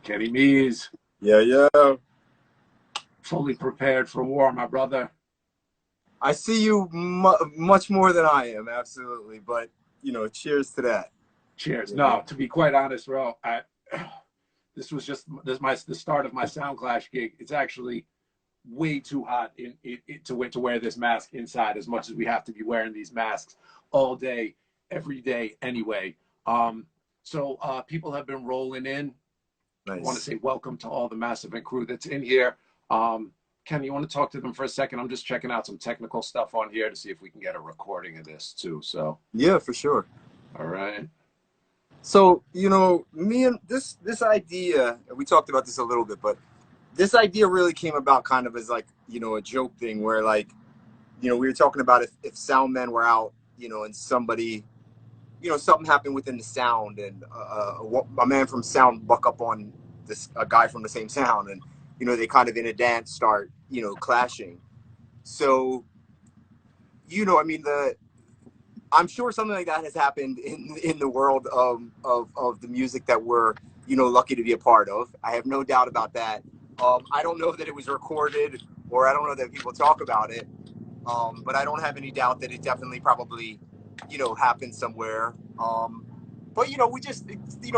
Kenny Meez, Yeah, yeah. fully prepared for war, my brother. I see you much more than I am, absolutely. But cheers to that. Cheers. You know, No, to be quite honest, bro, this was just the start of my Sound Clash gig. It's actually way too hot to wear this mask inside as much as we have to be wearing these masks all day, every day anyway. Um, so people have been rolling in. I want to nice. say welcome to all the Massive and crew that's in here. Um, Ken, you want to talk to them for a second? I'm just checking out some technical stuff on here to see if we can get a recording of this too. So, Yeah, for sure. all right. So me and this idea, we talked about this a little bit, but this idea really came about kind of as like a joke thing where like we were talking about if sound men were out, and somebody something happened within the sound, and a man from sound buck up on a guy from the same sound, and they kind of in a dance start clashing. So I mean I'm sure something like that has happened in the world of the music that we're lucky to be a part of. I have no doubt about that. I don't know that it was recorded, or I don't know that people talk about it, but I don't have any doubt that it definitely probably happened somewhere. But we just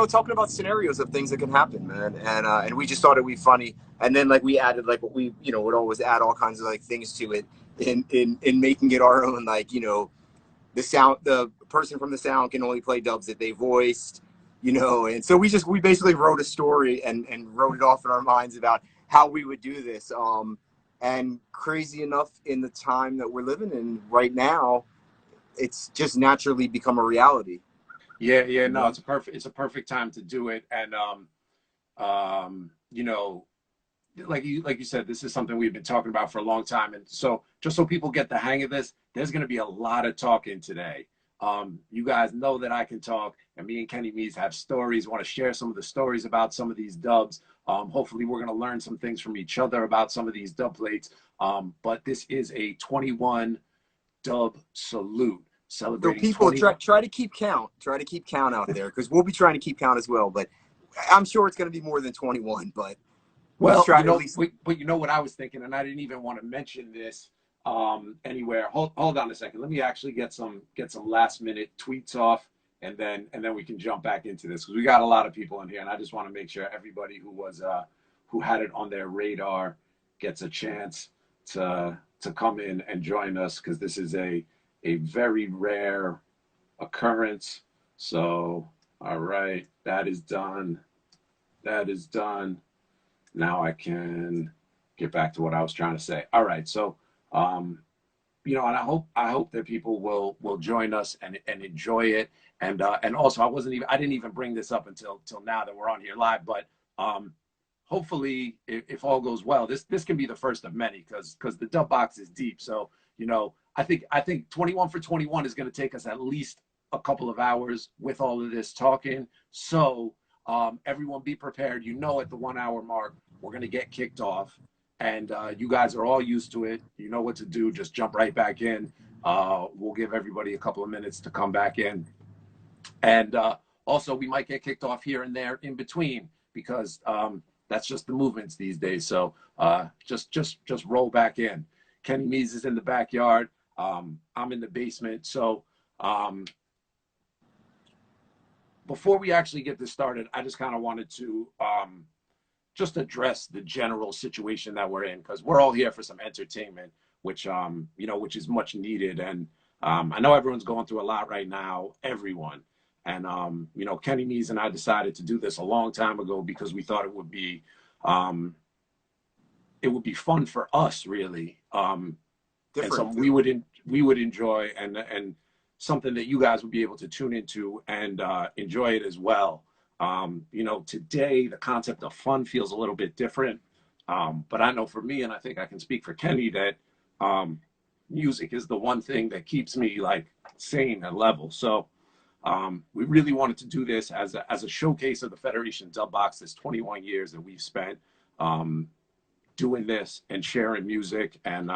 talking about scenarios of things that can happen, man, and we just thought it'd be funny, and then like we added like what we would always add all kinds of like things to it in making it our own, like the person from the sound can only play dubs that they voiced, and so we basically wrote a story and wrote it off in our minds about how we would do this. And crazy enough, in the time that we're living in right now, it's just naturally become a reality. Yeah, yeah, You no, know? it's a perfect time to do it. And you know, like you said, this is something we've been talking about for a long time. And so just so people get the hang of this, there's gonna be a lot of talking today. You guys know that I can talk, and me and Kenny Meez have stories, want to share some of the stories about some of these dubs. Hopefully we're gonna learn some things from each other about some of these dub plates. But this is a 21 dub salute So celebrating people 21. try to keep count. Try to keep count out there, because we'll be trying to keep count as well. But I'm sure it's going to be more than 21. But we'll just Well, try to at least. but you know what I was thinking, and I didn't even want to mention this anywhere. Hold on a second. Let me actually get some last minute tweets off, and then we can jump back into this because we got a lot of people in here, and I just want to make sure everybody who had it on their radar gets a chance to come in and join us because this is a very rare occurrence. So, all right, that is done. That is done. Now I can get back to what I was trying to say. All right, so um, and I hope that people will join us and enjoy it. And also I didn't even bring this up until now that we're on here live, but hopefully if all goes well, this can be the first of many because the dub box is deep. So I think 21 for 21 is going to take us at least a couple of hours with all of this talking. So everyone be prepared. At the 1 hour mark, we're going to get kicked off. And you guys are all used to it. You know what to do. Just jump right back in. We'll give everybody a couple of minutes to come back in. And also, we might get kicked off here and there in between because that's just the movements these days. So just roll back in. Kenny Meez is in the backyard. I'm in the basement. So um, before we actually get this started, I just kind of wanted to just address the general situation that we're in because we're all here for some entertainment, which is much needed. And I know everyone's going through a lot right now, everyone. And Kenny Meez and I decided to do this a long time ago because we thought um, it would be fun for us, really, and Different something we too. would enjoy, and something that you guys would be able to tune into and enjoy it as well. Today the concept of fun feels a little bit different, but I know for me, and I think I can speak for Kenny, that um, music is the one thing that keeps me like sane and level. So we really wanted to do this as a showcase of the Federation Dub Box. This 21 years that we've spent um, doing this and sharing music. And,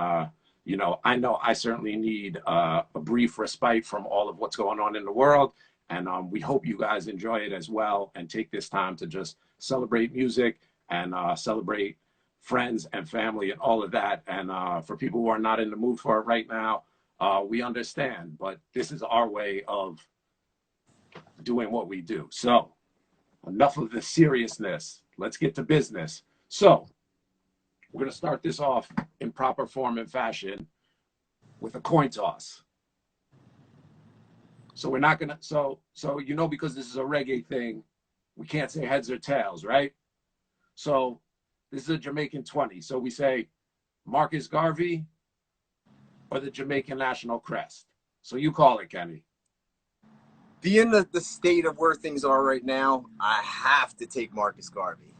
I know I certainly need a brief respite from all of what's going on in the world. And we hope you guys enjoy it as well and take this time to just celebrate music and celebrate friends and family and all of that. And for people who are not in the mood for it right now, we understand, but this is our way of doing what we do. So enough of the seriousness. Let's get to business. So we're going to start this off in proper form and fashion with a coin toss. So we're not going to, so because this is a reggae thing, we can't say heads or tails, right? So this is a Jamaican 20. So we say Marcus Garvey or the Jamaican national crest. So you call it, Kenny. Being the state of where things are right now, I have to take Marcus Garvey.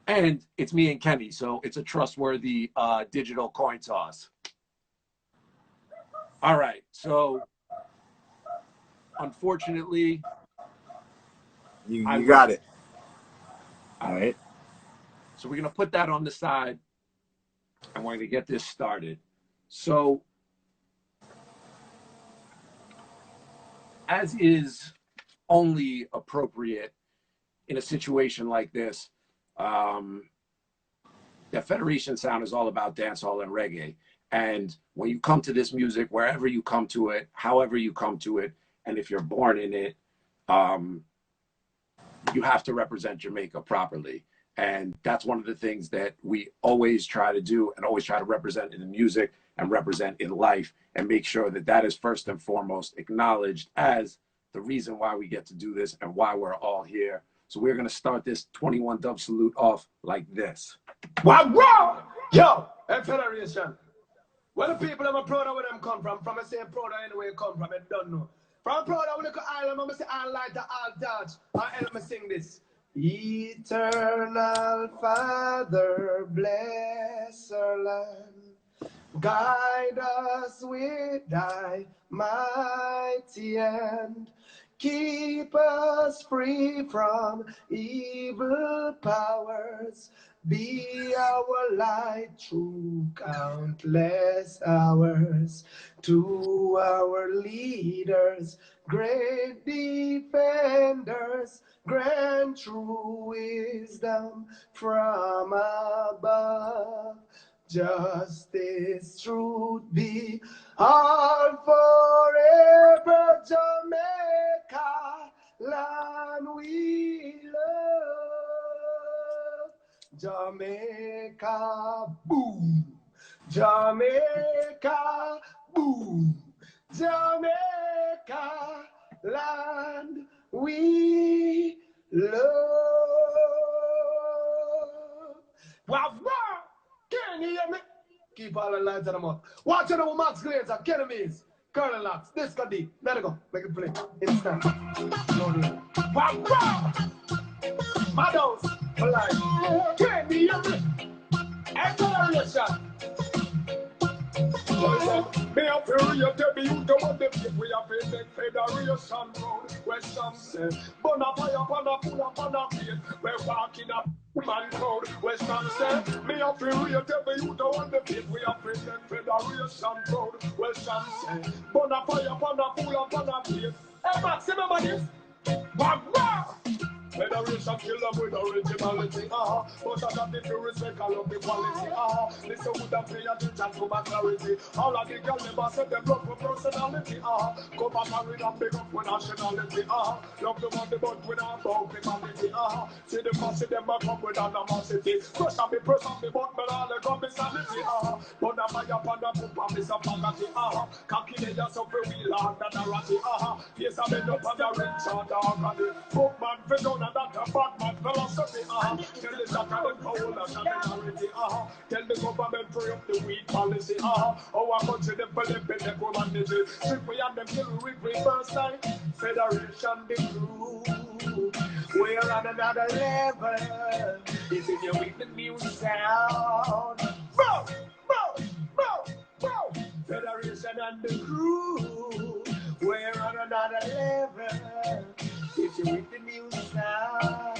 And it's me and Kenny, so it's a trustworthy digital coin toss. All right, so unfortunately, you got it. All right. So we're going to put that on the side and we're going to get this started. So as is only appropriate in a situation like this, the Federation sound is all about dancehall and reggae. And when you come to this music, wherever you come to it, however you come to it, and if you're born in it, you have to represent Jamaica properly. And that's one of the things that we always try to do and always try to represent in the music and represent in life and make sure that that is first and foremost acknowledged as the reason why we get to do this and why we're all here. So we're going to start this 21 dub salute off like this. Wow, wow! Yo, Federation. Where the people I'm proud of where them come from I say proud of anywhere come from, I don't know. From proud of when I go island, I'm say I like the all touch. I help me sing this. Eternal Father, bless our land. Guide us with thy mighty hand. Keep us free from evil powers. Be our light through countless hours. To our leaders, great defenders, grant true wisdom from above. Justice, truth be all forever. Jamaica, land we love. Jamaica, boom. Jamaica, boom. Jamaica, land we love. Wow, wow. Can you hear me? Keep all the lights on the mouth. Watch out with Max Glazer, Kenny Meez, Colonel Locks, Disco D. Let it go. Make it play. Instant. Wow, wow. Madhouse for life. Can you hear me? Acceleration. Me up here, you tell me you don't want them. We have been the Federation Road, where some say, Bonafire, Bonafula, Bonafide, we're walking up. Man crowd, where some say, me up here, you tell me you don't want them. We have been the Federation Road, where some say, Bonafire, Bonafula, Bonafide. Hey, Max, remember this? Wow, wow! Federation kill them with originality, but I got the respect, I love the quality, listen with them pay attention to my clarity. All of the girls never said them love for personality, come back and read and big up for nationality, love the money but without about humanity, see the fussy them a come with animosity, crush on me, press on me, but me all the come insanity, but I'm a yap and a poop and me some bagati, calculate yourself for real hard than a ratty, yes I bend up and a wrench and a agony, book man for done. That a Batman philosophy, tell the Satan and power and minority, tell the government free up the weed policy, our country them for them pay them humanity, strip we and them kill we reverse time, Federation the crew, we're on another level, it's in your with the new sound, bro, bro, bro, bro, Federation and the crew, we're on another level. If you with the music now,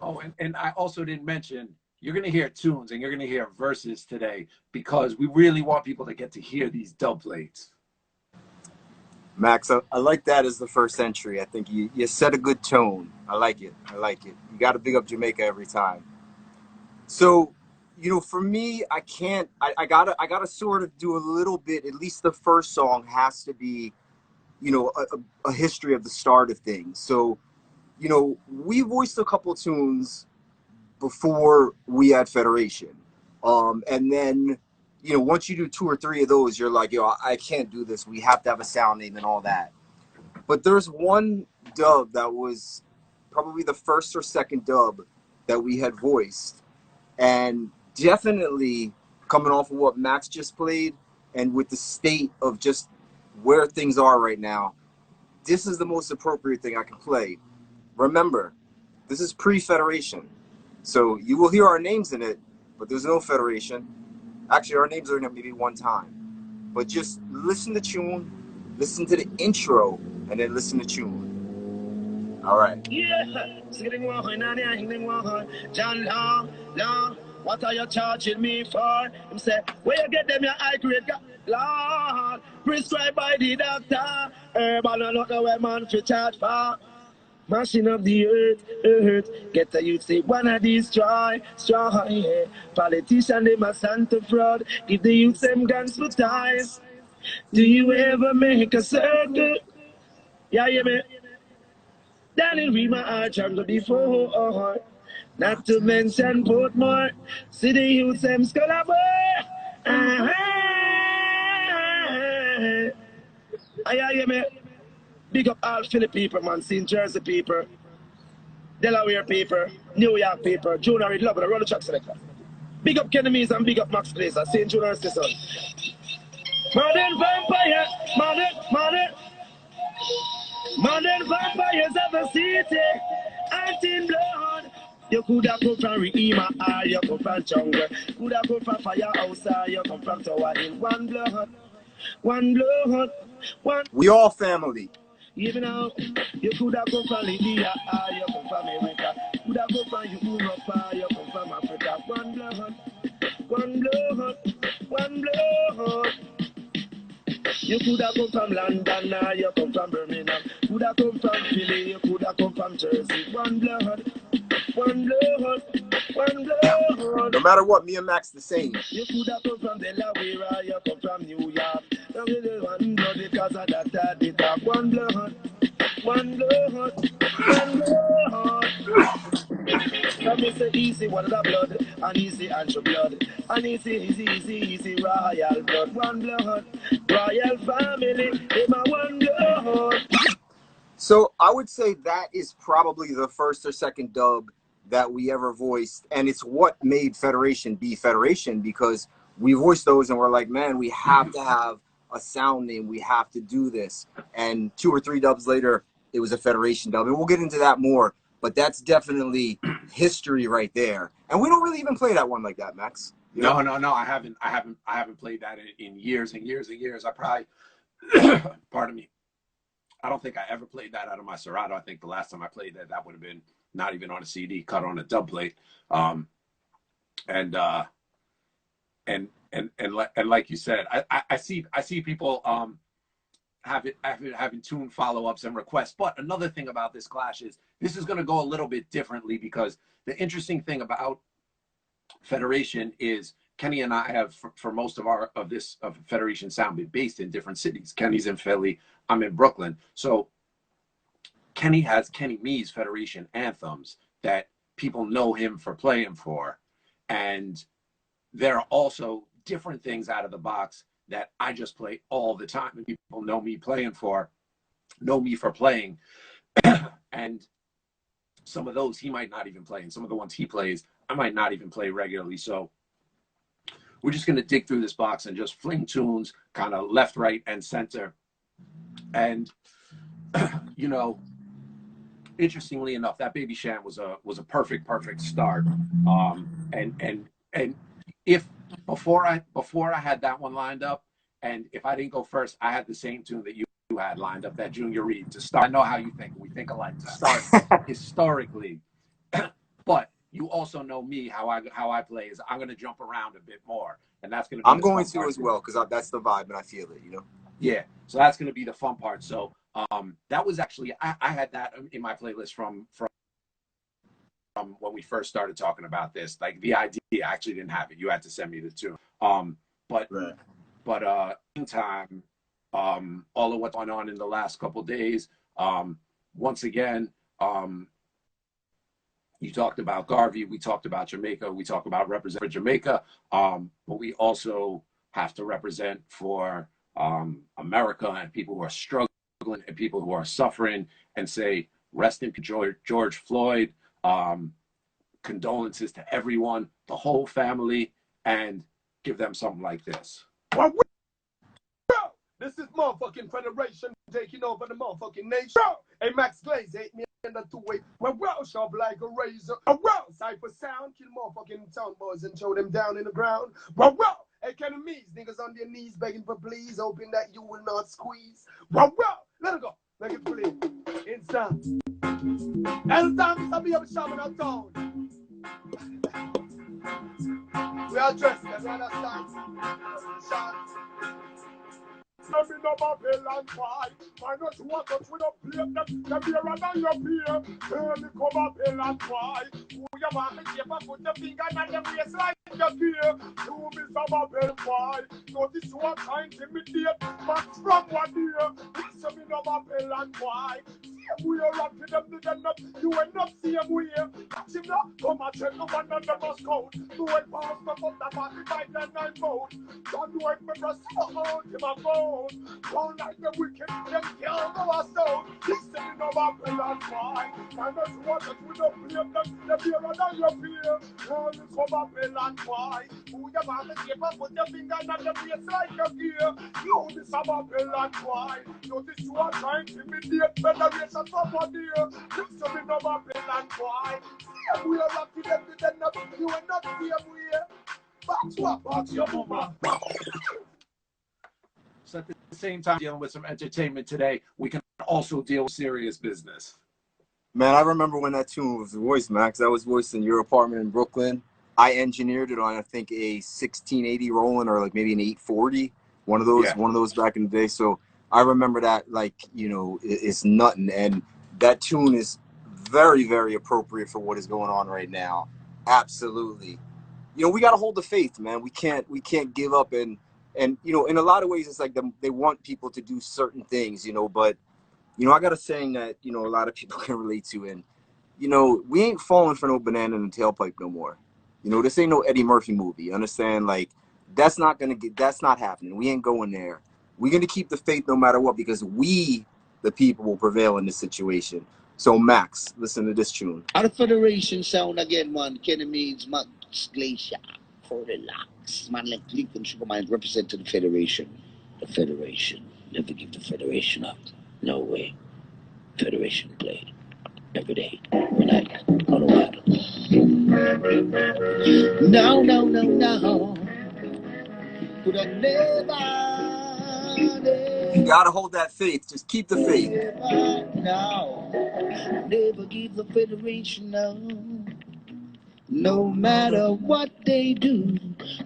Oh, and I also didn't mention, you're going to hear tunes and you're going to hear verses today because we really want people to get to hear these dub plates. Max, I like that as the first entry. I think you set a good tone. I like it. I like it. You got to big up Jamaica every time. So, for me, I can't. I gotta sort of do a little bit. At least the first song has to be, a history of the start of things. So, we voiced a couple tunes before we had Federation, and then, once you do two or three of those, you're like, yo, I can't do this. We have to have a sound name and all that. But there's one dub that was probably the first or second dub that we had voiced. And definitely coming off of what Max just played and with the state of just where things are right now, this is the most appropriate thing I can play. Remember, this is pre-Federation. So you will hear our names in it, but there's no Federation. Actually, our names are in it maybe one time. But just listen to tune, listen to the intro, and then listen to tune. All right. Yeah, what are you charging me for? Him say, where you get them your high grade, Lord, prescribed by the doctor. Herbal and not where man to charge for. Mashing up the earth, get the youth say, wanna destroy, yeah. Politician, they must stand to fraud, give the youth them guns for ties. Do you ever make a circle? Yeah, yeah, man. Darling, read my heart jungle before. Not to mention Portmore, city youth them scholar boy. I hear me. Big up all Philly people, man. St. Jersey people, Delaware people, New York people, Junior Reed Love, the roller truck selector. Big up Kenny Meez and big up Max Glazer, St. Junior's son. Modern vampire, modern vampires of the city, and in blood. You could have come from Rima, or you come from Jungle. Could have come from Firehouse, or you come from Tower Hill. One blood, one. We all family. Even now, you could have come from Libya, or you come from America. Could have come from Europe, or you come from Africa. One blood, one blood. You could have come from London, or you come from Birmingham. Could have come from Philly, you could have come from Jersey. One blood, one blood, one blood. No matter what, me and Max the same. You could have come from Delaware, or you come from New York. One blood because of that they talk. One blood, one blood, one blood. Come me say easy, one of the blood, and easy and blood, and easy, royal blood, one blood, royal family, in my one blood. So I would say that is probably the first or second dub that we ever voiced, and it's what made Federation be Federation, because we voiced those and we're like, man, we have to have a sound name, we have to do this. And 2 or 3 dubs later, it was a Federation dub, and we'll get into that more. But that's definitely history right there. And we don't really even play that one like that, Max. No, I haven't played that in years and years and years. I probably, pardon me, I don't think I ever played that out of my Serato. I think the last time I played that would have been not even on a CD, cut on a dub plate. And like you said, I see people having tune follow-ups and requests. But another thing about this clash is this is going to go a little bit differently, because the interesting thing about Federation is Kenny and I have for most of this Federation sound been based in different cities. Kenny's in Philly, I'm in Brooklyn. So Kenny has Kenny Meez Federation anthems that people know him for playing for. And there are also different things out of the box that I just play all the time, and people know me for playing. And some of those he might not even play, and some of the ones he plays I might not even play regularly. So we're just going to dig through this box and just fling tunes kind of left, right, and center. And interestingly enough, that Baby Sham was a perfect start. And if before I had that one lined up, and if I didn't go first, I had the same tune that you had lined up, that Junior Reed to start. I know how you think. We think alike, to start historically. But you also know me, how I play is I'm going to jump around a bit more, and that's going to be I'm going to as well, because that's the vibe and I feel it, Yeah, so that's going to be the fun part. So that was actually I had that in my playlist from when we first started talking about this. Like the idea, I actually didn't have it. You had to send me the tune. But Right. meantime, all of what's going on in the last couple of days. Once again, you talked about Garvey, we talked about Jamaica, we talked about represent for Jamaica, but we also have to represent for America and people who are struggling and people who are suffering and say, rest in peace, George Floyd, um, condolences to everyone, the whole family, and give them something like this. Well, this is motherfucking Federation taking over the motherfucking nation. Hey, Max Glazer, 8 me in the two-way. Well, sharp like a razor. Well, Cypher Sound, kill motherfucking town boys and throw them down in the ground. Well, hey, Kenny Meez, niggas on their knees begging for please, hoping that you will not squeeze. Well, let it go. Make it play. Inside. Anytime it's a be a shop in our town. We are dressed, you understand? Let me know about bill and why. Why not you want us with a plate that be around on your beer? Tell me come up bill and why. Who you want me to put your finger on the waist like your gear? You miss about bill and why. Notice you are trying to imitate Max from one year. Listen me know about bill and why. See we are rocking them to them up. You end up same way. Catch him now. Come and check the one on the bus code. Do it past the foot that 45 and 9 vote. Don't do it for us. Oh, to my phone. Don't like the wicked, them can't go us down. Listen me know about bill and why. And that's what us we don't blame them. They be around on your fear. Now you come up bill and why. Who you want to keep up, put your finger on the face like your gear. You this about bill and why. Notice you are trying to imitate Federation from one year. Listen me know about bill and why. See we are rocking them to them up. You are not the same way. Box your mama. So at the same time, dealing with some entertainment today, we can also deal with serious business. Man, I remember when that tune was voiced, Max. That was voiced in your apartment in Brooklyn. I engineered it on, I think, a 1680 Roland or like maybe an 840. One of those, Yeah. one of those back in the day. So I remember that, like, you know, it's nothing. And that tune is very, very appropriate for what is going on right now. Absolutely. You know, we got to hold the faith, man. We can't give up. And you know, in a lot of ways, it's like they want people to do certain things, you know, but you know, I got a saying that, you know, a lot of people can relate to. And, you know, we ain't falling for no banana in the tailpipe no more. You know, this ain't no Eddie Murphy movie. You understand? Like, that's not happening. We ain't going there. We're going to keep the faith no matter what, because we, the people, will prevail in this situation. So, Max, listen to this tune. Our Federation sound again, man. Kenny Meez, Max Glazer. For relax. Man, like Lincoln Sugarman representing the Federation. The Federation. Never give the Federation up. No way. Federation play. Every day. Every night. On the water. No, no, no, no. Could I never. You got to hold that faith. Just keep the faith. No. Never give the Federation up. No matter what they do,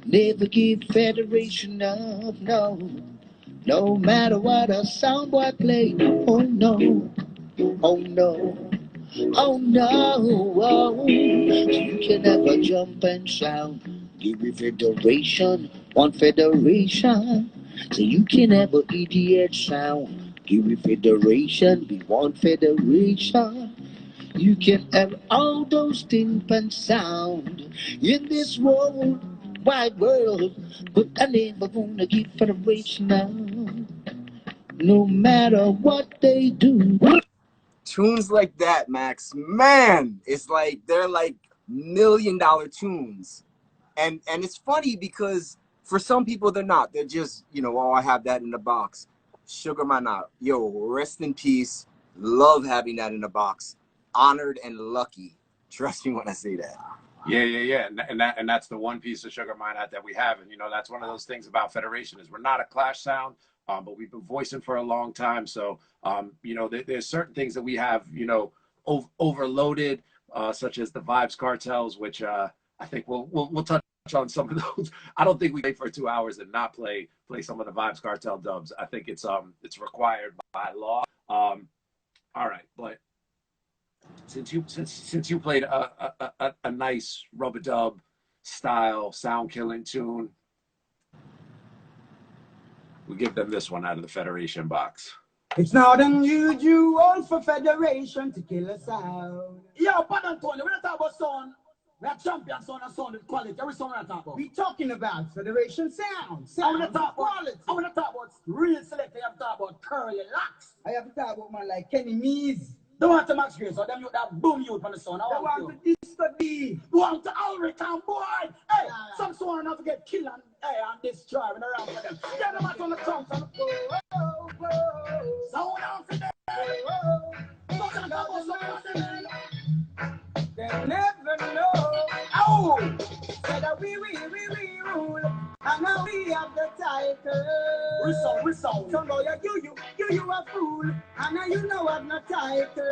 never give Federation up, no. No matter what a soundboy play, oh no, oh no, oh no, oh. You can never jump and shout, give me Federation, one Federation. So you can never idiot sound, give me Federation, be one Federation. You can have all those timpani sound in this world, wide world, but I never gonna give Federation now, no matter what they do. Tunes like that, Max, man, it's like they're like $1 million tunes. And it's funny because for some people they're not. They're just, you know, oh, I have that in the box. Sugar Man out. Yo, rest in peace. Love having that in the box. Honored and lucky. Trust me when I say that. Yeah. And that's the one piece of Sugar Mine Out that we have. And, you know, that's one of those things about Federation is we're not a Clash sound, but we've been voicing for a long time. So, you know, there's certain things that we have, you know, overloaded, such as the Vibes Cartels, which I think we'll touch on some of those. I don't think we play for 2 hours and not play some of the Vibes Cartel dubs. I think it's required by law. All right, but since you played a nice rubber dub style sound killing tune, we give them this one out of the Federation box. It's not unusual for Federation to kill us out. Yo, but Antonio, we're not talking about sound. We're champion sound and sound with quality. Every sound we're talking about. We talking about Federation sound. I want to talk quality. I want to talk about real select. I have to talk about curly locks. I have to talk about man like Kenny Meez. Don't want to Max Grace or them you that boom you on the sound. I want to Disco D. Want to Ulricon boy. Hey, some sound not to get killed and destroyed around for them. Get them out on the tongue. Sound out for them. They'll never know. Oh, said that we rule, and now we have the title. Resound. So lawyer, you a fool, and now you know I've no title.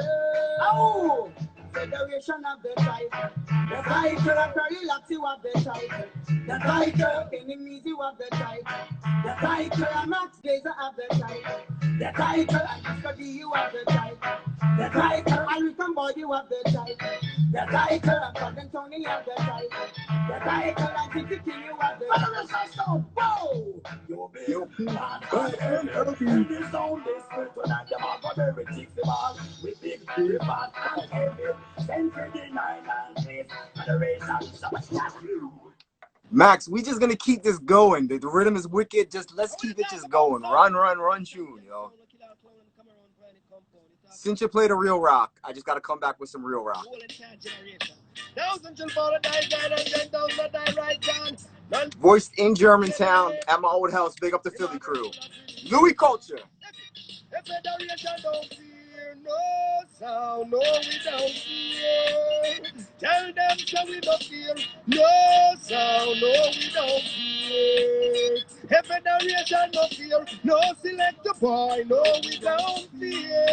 Oh, Federation of the title. The title of Curly Locks, you have the title. The title, enemies, you have the title. The title of Max Glazer have the title. The title and Disco D, you have the title. The title and Rican Boy, you have the title. The title and Cousin Tony have the title. The title and Titi King, you have the title. Whoa! You big bad and this sound is good tonight. The mark of every chick the ball. We big bad and heavy. Century 9 and 3. Federation, so much you. Max, we just gonna keep this going. The rhythm is wicked. Just let's keep it just going. Run, tune, yo. Since you played a real rock, I just gotta come back with some real rock. Voiced in Germantown at my old house. Big up the Philly crew. Louis Culture. No sound, no we don't fear. Tell them so we don't fear. No sound, no we don't fear. A federation no fear. No select a boy, no we don't fear.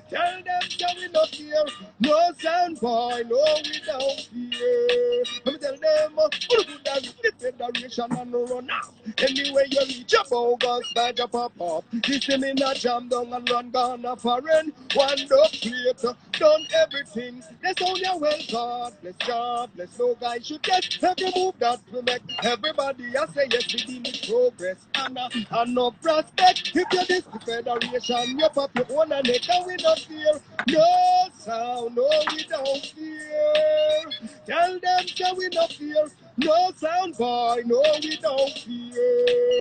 Tell them so we don't fear. No sound boy, no we don't fear. Let me tell them, who good as the federation and run now. Anyway you reach a bogus badge up up. This them in a jam down and run gone a foreign. One dog creator, done everything. That's all you well, God bless God, bless no guy should get every move that we make. Everybody I say yes, we deem it progress and no prospect. If you're this federation, you pop your own and neck and we don't fear. No sound, no we don't fear. Tell them so we don't fear. No sound boy, no we don't fear.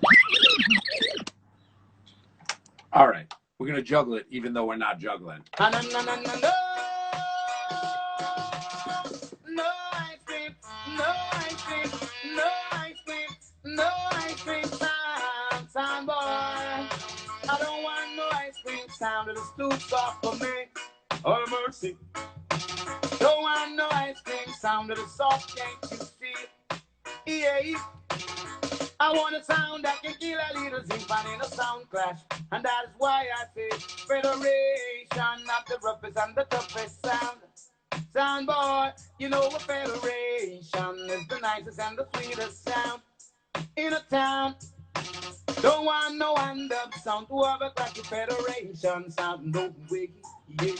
All right. We're going to juggle it, even though we're not juggling. No ice cream, no ice cream, no ice cream, no ice cream sound boy. I don't want no ice cream sound, it'll too soft for me. Oh mercy. Don't want no ice cream sound, it'll soft, can't you see? Yeah. I want a sound that can kill a little zinc in a sound clash. And that is why I say federation of the roughest and the toughest sound. Sound boy, you know a federation is the nicest and the sweetest sound in a town. Don't want no hand-up sound to have a cracky federation sound. No way, yeah.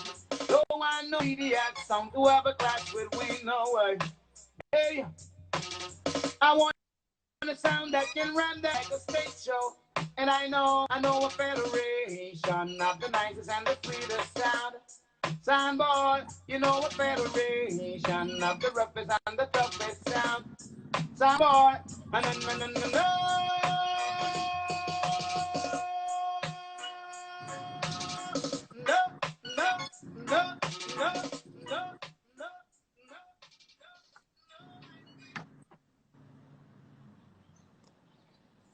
Don't want no idiot sound to have a clash with we no way. Hey, I want a sound that can run like a stage show. And I know a federation of the nicest and the sweetest sound. Sound boy, you know a federation of the roughest and the toughest sound. Sound boy, no.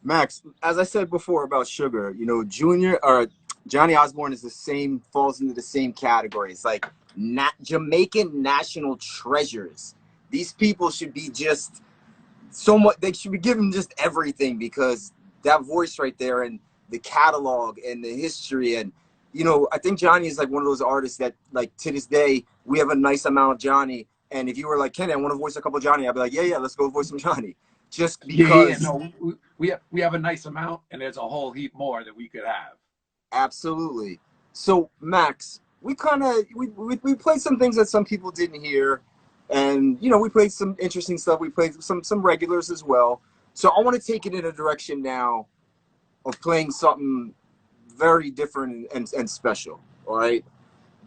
Max, as I said before about Sugar, you know, Johnny Osborne is falls into the same category. It's like Jamaican national treasures. These people should be just they should be given just everything, because that voice right there and the catalog and the history. And, you know, I think Johnny is like one of those artists that, like, to this day, we have a nice amount of Johnny And if you were like, Kenny, I want to voice a couple of Johnny, I'd be like, yeah, let's go voice some Johnny. Just Yeah. because. No, we have a nice amount, and there's a whole heap more that we could have. Absolutely. So Max, we kind of we played some things that some people didn't hear, and you know we played some interesting stuff. We played some regulars as well. So I want to take it in a direction now of playing something very different and special. All right,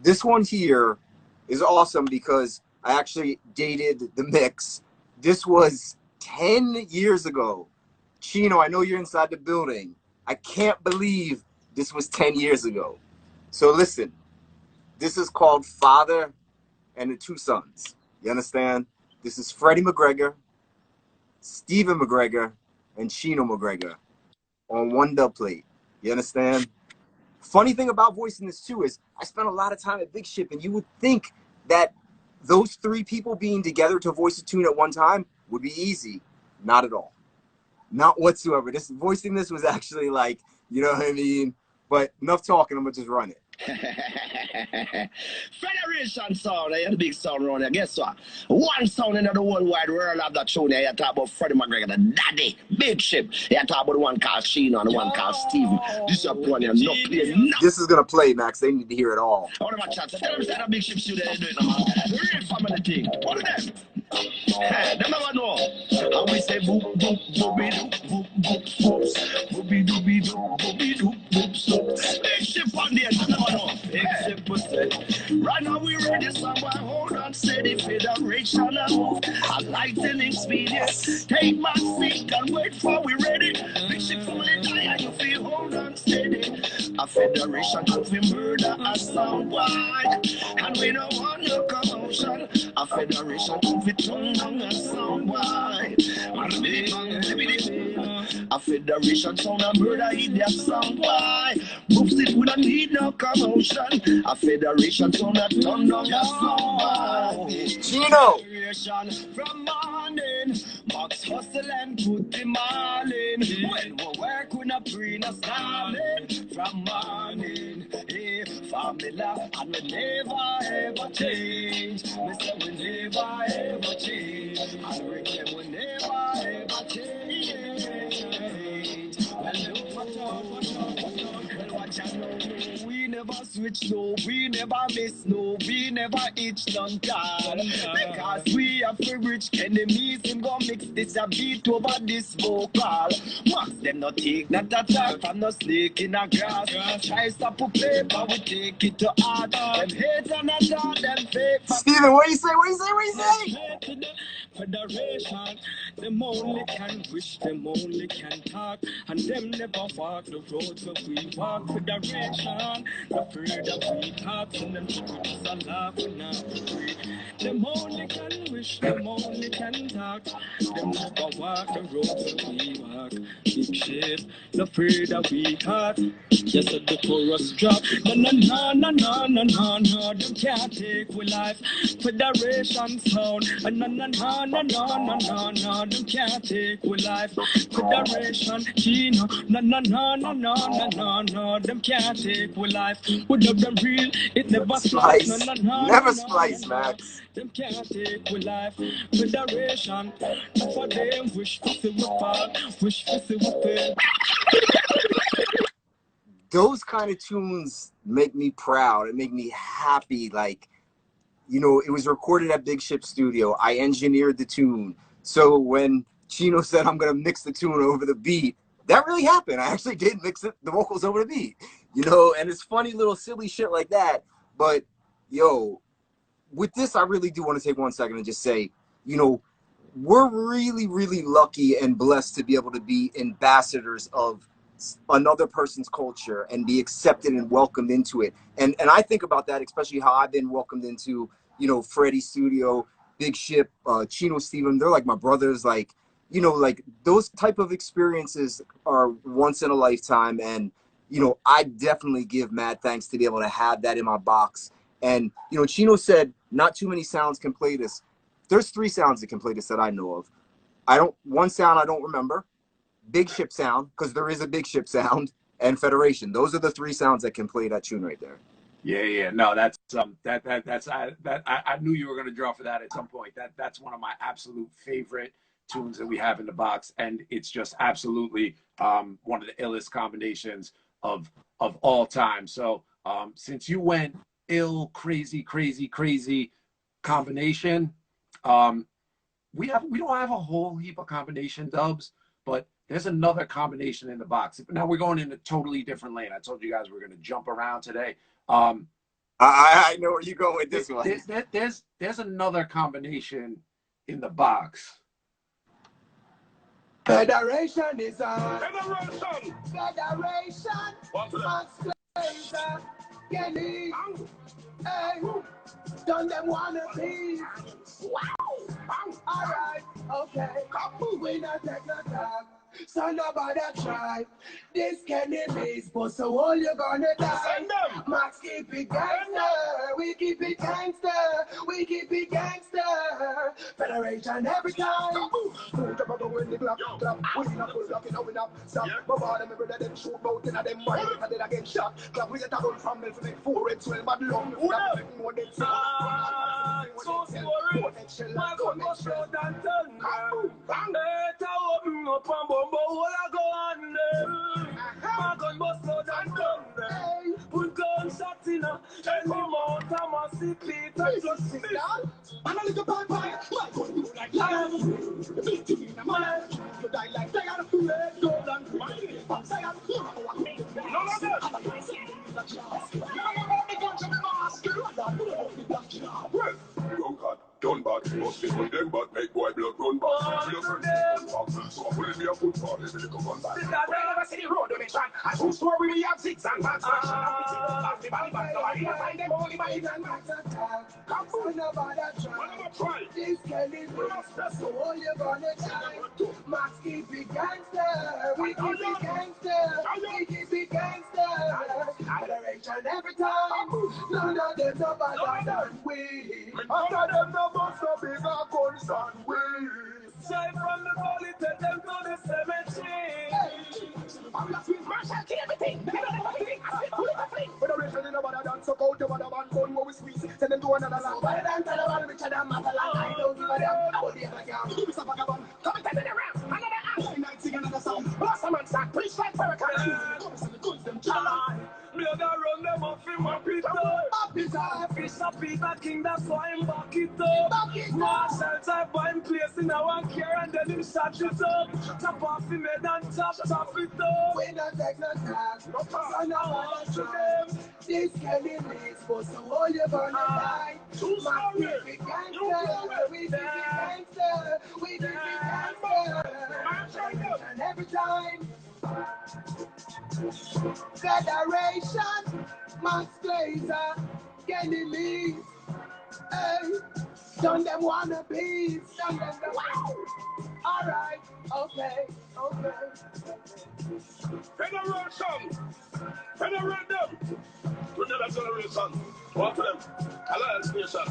this one here is awesome because I actually dated the mix. This was 10 years ago. Chino, I know you're inside the building. I can't believe this was 10 years ago. So listen, this is called Father and the Two Sons. You understand? This is Freddie McGregor, Stephen McGregor, and Chino McGregor on one dub plate. You understand? Funny thing about voicing this too is I spent a lot of time at Big Ship, and you would think that those three people being together to voice a tune at one time would be easy. Not at all. Not whatsoever. Voicing this was actually like, you know what I mean? But enough talking, I'm gonna just run it. Federation sound, I had a big sound around here. Guess what? One sound in the whole wide world of that tune here. You talk about Freddie McGregor, the daddy, Big Ship. You talk about the one called Sheena and the one called Steven. This is a one here, no play, no. This is gonna play, Max. They need to hear it all. What about chat? Tell them that Big Ship studio they do it now. Real family thing. What of them? They never know. And we say boop, boop, boopy doop, boop, boop, boops. Boopy doopy doop, boopy doop, boop, boops. Big Ship on there, they never know. Big Ship was said. Right now we ready somewhere, hold on steady. Federation and move. A lightning speed, yes. Take my seat and wait for we ready. Big Ship fully tired, you feel hold on steady. A federation of we murder a sound wide. And we don't want no commotion. A federation of we turn down a sound wide. A federation sound a murder in their sound wide. Moves it, we don't need no commotion. A federation sound a turn down a sound wide. Chino! From morning, Max hustle and put them all in. When we work, we not bring a starving. From morning, hey, formula, and we never ever change. We say we never ever change. And we say we never ever change. Well, look well, watch out now. We never switch, no, we never miss, no, we never itch none can. Because we have to reach enemies, him go mix this a beat over this vocal. Max them not take not attack from no snake in a grass. Try stop a paper, we take it to heart. Them hate and attack, them fake. Steven, what do you say? What do you say? What do you say? Federation, them only can wish, them only can talk, and them never walk the road so we walk. Federation, the freedom we talk, and them critics are laughing now. Them only can wish, them only can talk, them never walk the road so we walk. Big shit, the freedom we talk. Just at the chorus drop, no, them can't take we life. Federation sound, no, them can't take we life. Federation, Chino, no, them can't take we life. Without them real, it never splice. Never splice, Max. Them can't take we life. Federation, for them wish to see we fall, wish to see we fail. Those kind of tunes make me proud. It make me happy. Like, you know, it was recorded at Big Ship Studio. I engineered the tune. So when Chino said, I'm going to mix the tune over the beat, that really happened. I actually did mix the vocals over the beat, you know, and it's funny little silly shit like that. But, yo, with this, I really do want to take 1 second and just say, you know, we're really, really lucky and blessed to be able to be ambassadors of another person's culture and be accepted and welcomed into it. And I think about that, especially how I've been welcomed into, you know, Freddie's studio, Big Ship, Chino, Steven. They're like my brothers. Like, you know, like those type of experiences are once in a lifetime. And, you know, I definitely give mad thanks to be able to have that in my box. And, you know, Chino said not too many sounds can play this. There's 3 sounds that can play this that I know of. One sound I don't remember. Big Ship sound, because there is a Big Ship sound, and Federation. Those are the 3 sounds that can play that tune right there. Yeah. No, that's I knew you were going to draw for that at some point. That's one of my absolute favorite tunes that we have in the box, and it's just absolutely one of the illest combinations of all time. So since you went ill, crazy combination, we don't have a whole heap of combination dubs, but there's another combination in the box. Now we're going in a totally different lane. I told you guys we're going to jump around today. I know where you go with this one. There's another combination in the box. Federation is on. Federation. Federation. Max Glazer. Kenny. Hey. Done them wanna be. Wow. Alright. Okay. We not take no time. So nobody try. This Kenny Meez, but so all you gonna die. Max keep it gangster. We keep it gangster. We keep it gangster. Federation every time. Food up when the clap. We not full lock, you know we not stop. But all them every day them shoot bout in a them mind. If I did again shot. Clap we get a gun from them to make 4 red swell bad long. Clap make more than so sorry. My gun go short and turn. Better open up and bumbo all I go on there. My gun bust out and turn there. Put gunshot in a any more time I see Peter just sit down. And a little bad boy. My gun do like lion. The big thing in the man. You die like lion. Red, gold and green. From Zion. None of them. Done bad, must be on them bad, make boy blood run back. See your friends, so I'm pulling me a football, let me look up on back. This guy never see the road, don't they try? I true story, we have 6 and bad fashion. I'm the body back, so I need to find them only by the max attack. Come on, nobody try. This Kenny Meez, so all you gonna try. Max keep it gangster, we keep it gangster, we keep it gangster. Federation every time, none of them no better than we. None of them no bust a bigger guns than we. Straight from the valley, take them to the cemetery. I'm not sweet, Marshall, kill everything. Federation in a bad dance, so go to another man, gun where we squeeze. Send them to another land. Better than Taliban, richer than Matalan. I don't give a damn, I will be a camp. Give us a vagabond, come and take it around. Another ass, night sing another song. Blossom and sack, preach like Farrakhan. Come and the goods, them try. Blood run them off in my pizza. Fish a Peter King, that's why I'm back it up. Marshall type one place in our care and then him shut it up. Chop off him head and chop it up. We not take no time. So now I to them. This Kenny Meez, but so all you gonna die. My keep it gangster. We keep it gangster. We keep it gangster. And every time. Federation, Max Glazer, Kenny Meez, hey, done them wanna be, done them wow. Alright, okay. Federation. To another generation. One to them. Alliance nation.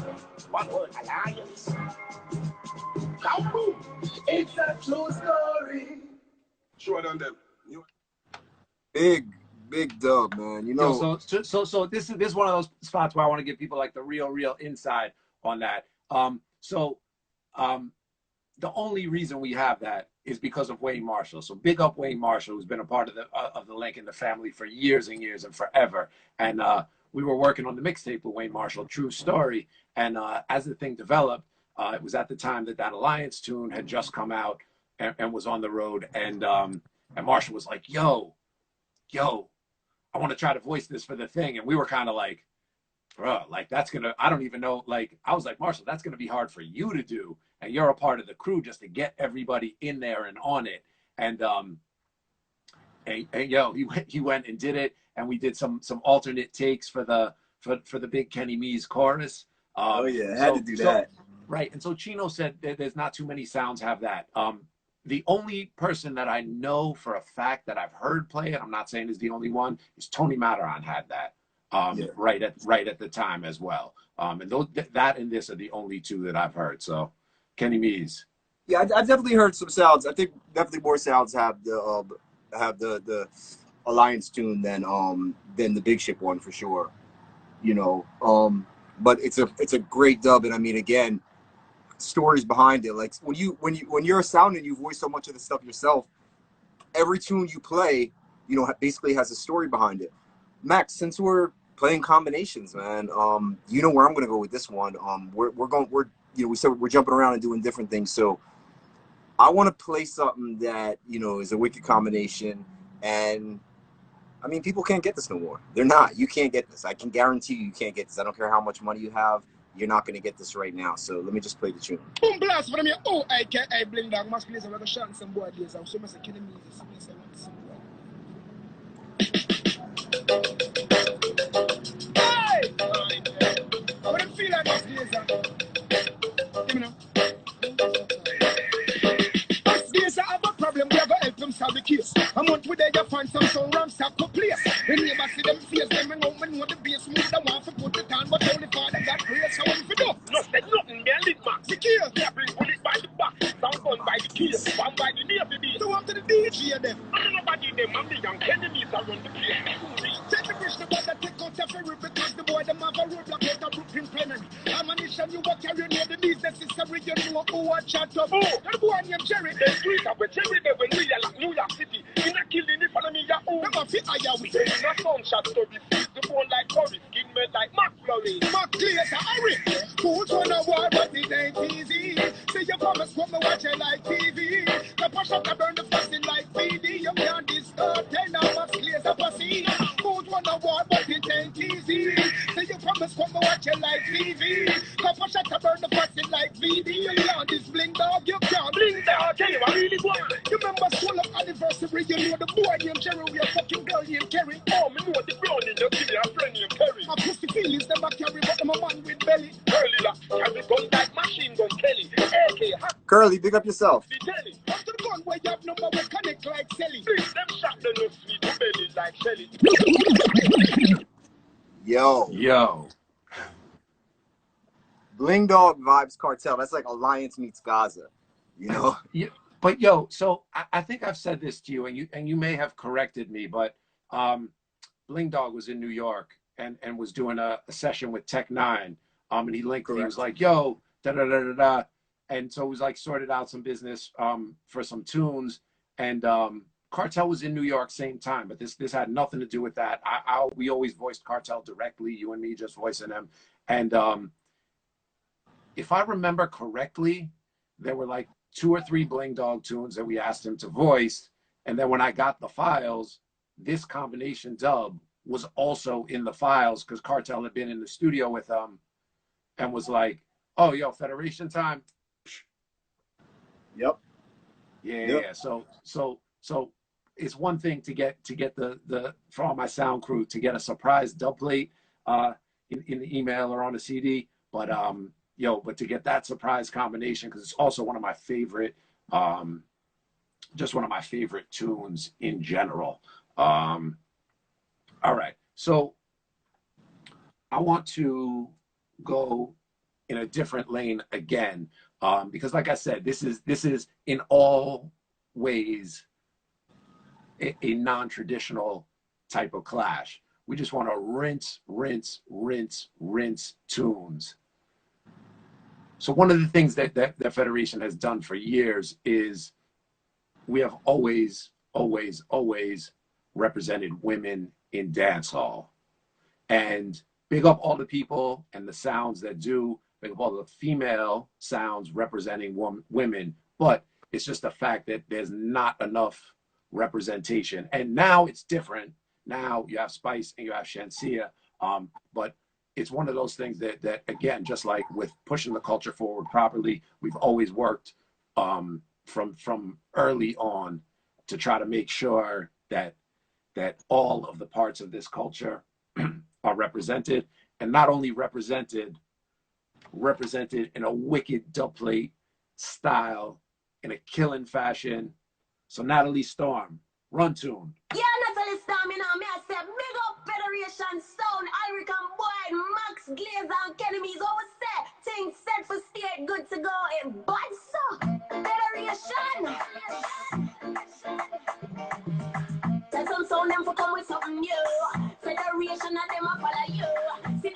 One word. Alliance. Kaboom. It's a true story. Sure than them. Big dub, man. You know. So this is one of those spots where I want to give people like the real inside on that. The only reason we have that is because of Wayne Marshall. So big up Wayne Marshall, who's been a part of the Link in the family for years and years and forever. And we were working on the mixtape with Wayne Marshall, True Story. And as the thing developed, it was at the time that Alliance tune had just come out and was on the road. And Marshall was like, yo, I want to try to voice this for the thing. And we were kind of like, bro, like that's gonna, I don't even know. Like, I was like, Marshall, that's gonna be hard for you to do. And you're a part of the crew just to get everybody in there and on it. And he went and did it. And we did some alternate takes for the big Kenny Meez chorus. Oh yeah, I had to do that. Right. And so Chino said there's not too many sounds have that. The only person that I know for a fact that I've heard play it, I'm not saying is the only one, is Tony Matterhorn had that right at the time as well. And that and this are the only two that I've heard. So Kenny Meez. Yeah, I definitely heard some sounds. I think definitely more sounds have the Alliance tune than the Big Ship one for sure. you know. But it's a great dub, and I mean, again, stories behind it. Like when you're a sound and you voice so much of the stuff yourself, every tune you play, you know, basically has a story behind it. Max, since we're playing combinations, man, you know where I'm gonna go with this one. We're you know, we said we're jumping around and doing different things, so I want to play something that, you know, is a wicked combination. And I mean, people can't get this no more. They're not. You can't get this. I can guarantee you can't get this. I don't care how much money you have. You're not going to get this right now. So let me just play the tune. Boom blast for me. Oh, I bling down. Must play some other shot some boy days. I'm so much killing me. Hey! What do you feel like this Glazer? Give me now. Yes, I have a problem, we have to help them solve the case. A month with there, you find some sound ramps up to place. The neighbor see them face them and know the base move. They want to put it on, but only Father got grace. So what if you do? No, said nothing, they lead back. Secure. They bring bullet by the back. Sound gun by the case. One by the Navy base. So after the DJ them. And nobody them and the young enemies around the place. Take the bridge, the border, take out your ferry because the boy them have a roadblock out of Brooklyn Plenary. Ammunition you walk carrying near the knees, necessary, you know who watch chat up. Oh, the boy named Jerry. When Jerry they when we are like New York City, in a killing in front of me, ya oh. Never fit higher we. Say in a sunshot story, freeze the bone like curry, skin melt like McFlurry. Glazer, hurry. Fools wanna war, but it ain't easy. See your promise, what me watch it like TV. The push up, the burn the fasting like PD. You can't disturb, tell now Max Glazer pussy. Fools wanna war, but it ain't easy. See your promise, what me watch it like TV. The push up, the burn the fasting like PD. You can't this bling dog, you can't bling dog. Tell you I really want. You remember school of anniversary, you know the boy named Jerry, we a fucking girl named Kerry. Oh, me know the brown in your TV, a friend named Kerry. I push the feelings, them I carry, but I'm a man with belly. Curly lock, carry gun like machine gun Kelly. AK, hot. Curly, big up yourself. The telly. After the gun where you have number, we connect like Sally. Them shot the no sweet belly like Shelly. Yo. Bling Dog vibes Cartel. That's like Alliance meets Gaza, you know? Yeah, but yo, so I think I've said this to you, and you may have corrected me, but Bling Dog was in New York and was doing a session with Tech Nine, and he linked. Correct. He was like, "Yo, da da da da da," and so it was like sorted out some business for some tunes, and Cartel was in New York same time, but this had nothing to do with that. We always voiced Cartel directly, you and me just voicing them, and if I remember correctly, there were like 2 or 3 Bling Dog tunes that we asked him to voice. And then when I got the files, this combination dub was also in the files because Cartel had been in the studio with them and was like, "Oh, yo, Federation time." Yep. Yeah. So it's one thing to get the for all my sound crew to get a surprise dub plate in the email or on a CD, but but to get that surprise combination, because it's also one of my favorite, just one of my favorite tunes in general. All right, so I want to go in a different lane again, because like I said, this is in all ways a non-traditional type of clash. We just want to rinse tunes. So one of the things that Federation has done for years is we have always represented women in dancehall. And big up all the people and the sounds that do, big up all the female sounds representing women, but it's just the fact that there's not enough representation. And now it's different. Now you have Spice and you have Shansia, but it's one of those things that again, just like with pushing the culture forward properly, we've always worked from early on to try to make sure that all of the parts of this culture are represented, and not only represented in a wicked dubplate style, in a killing fashion. So Natalie Storm, run tune. Yeah, Natalie Storm, you know, me I say big up Federation Sound, Irican Boy, Max Glazer and Kenny Meez always say things set for state, good to go in bad so Federation. Tell some sound them for come with something new. Federation and them a follow you. See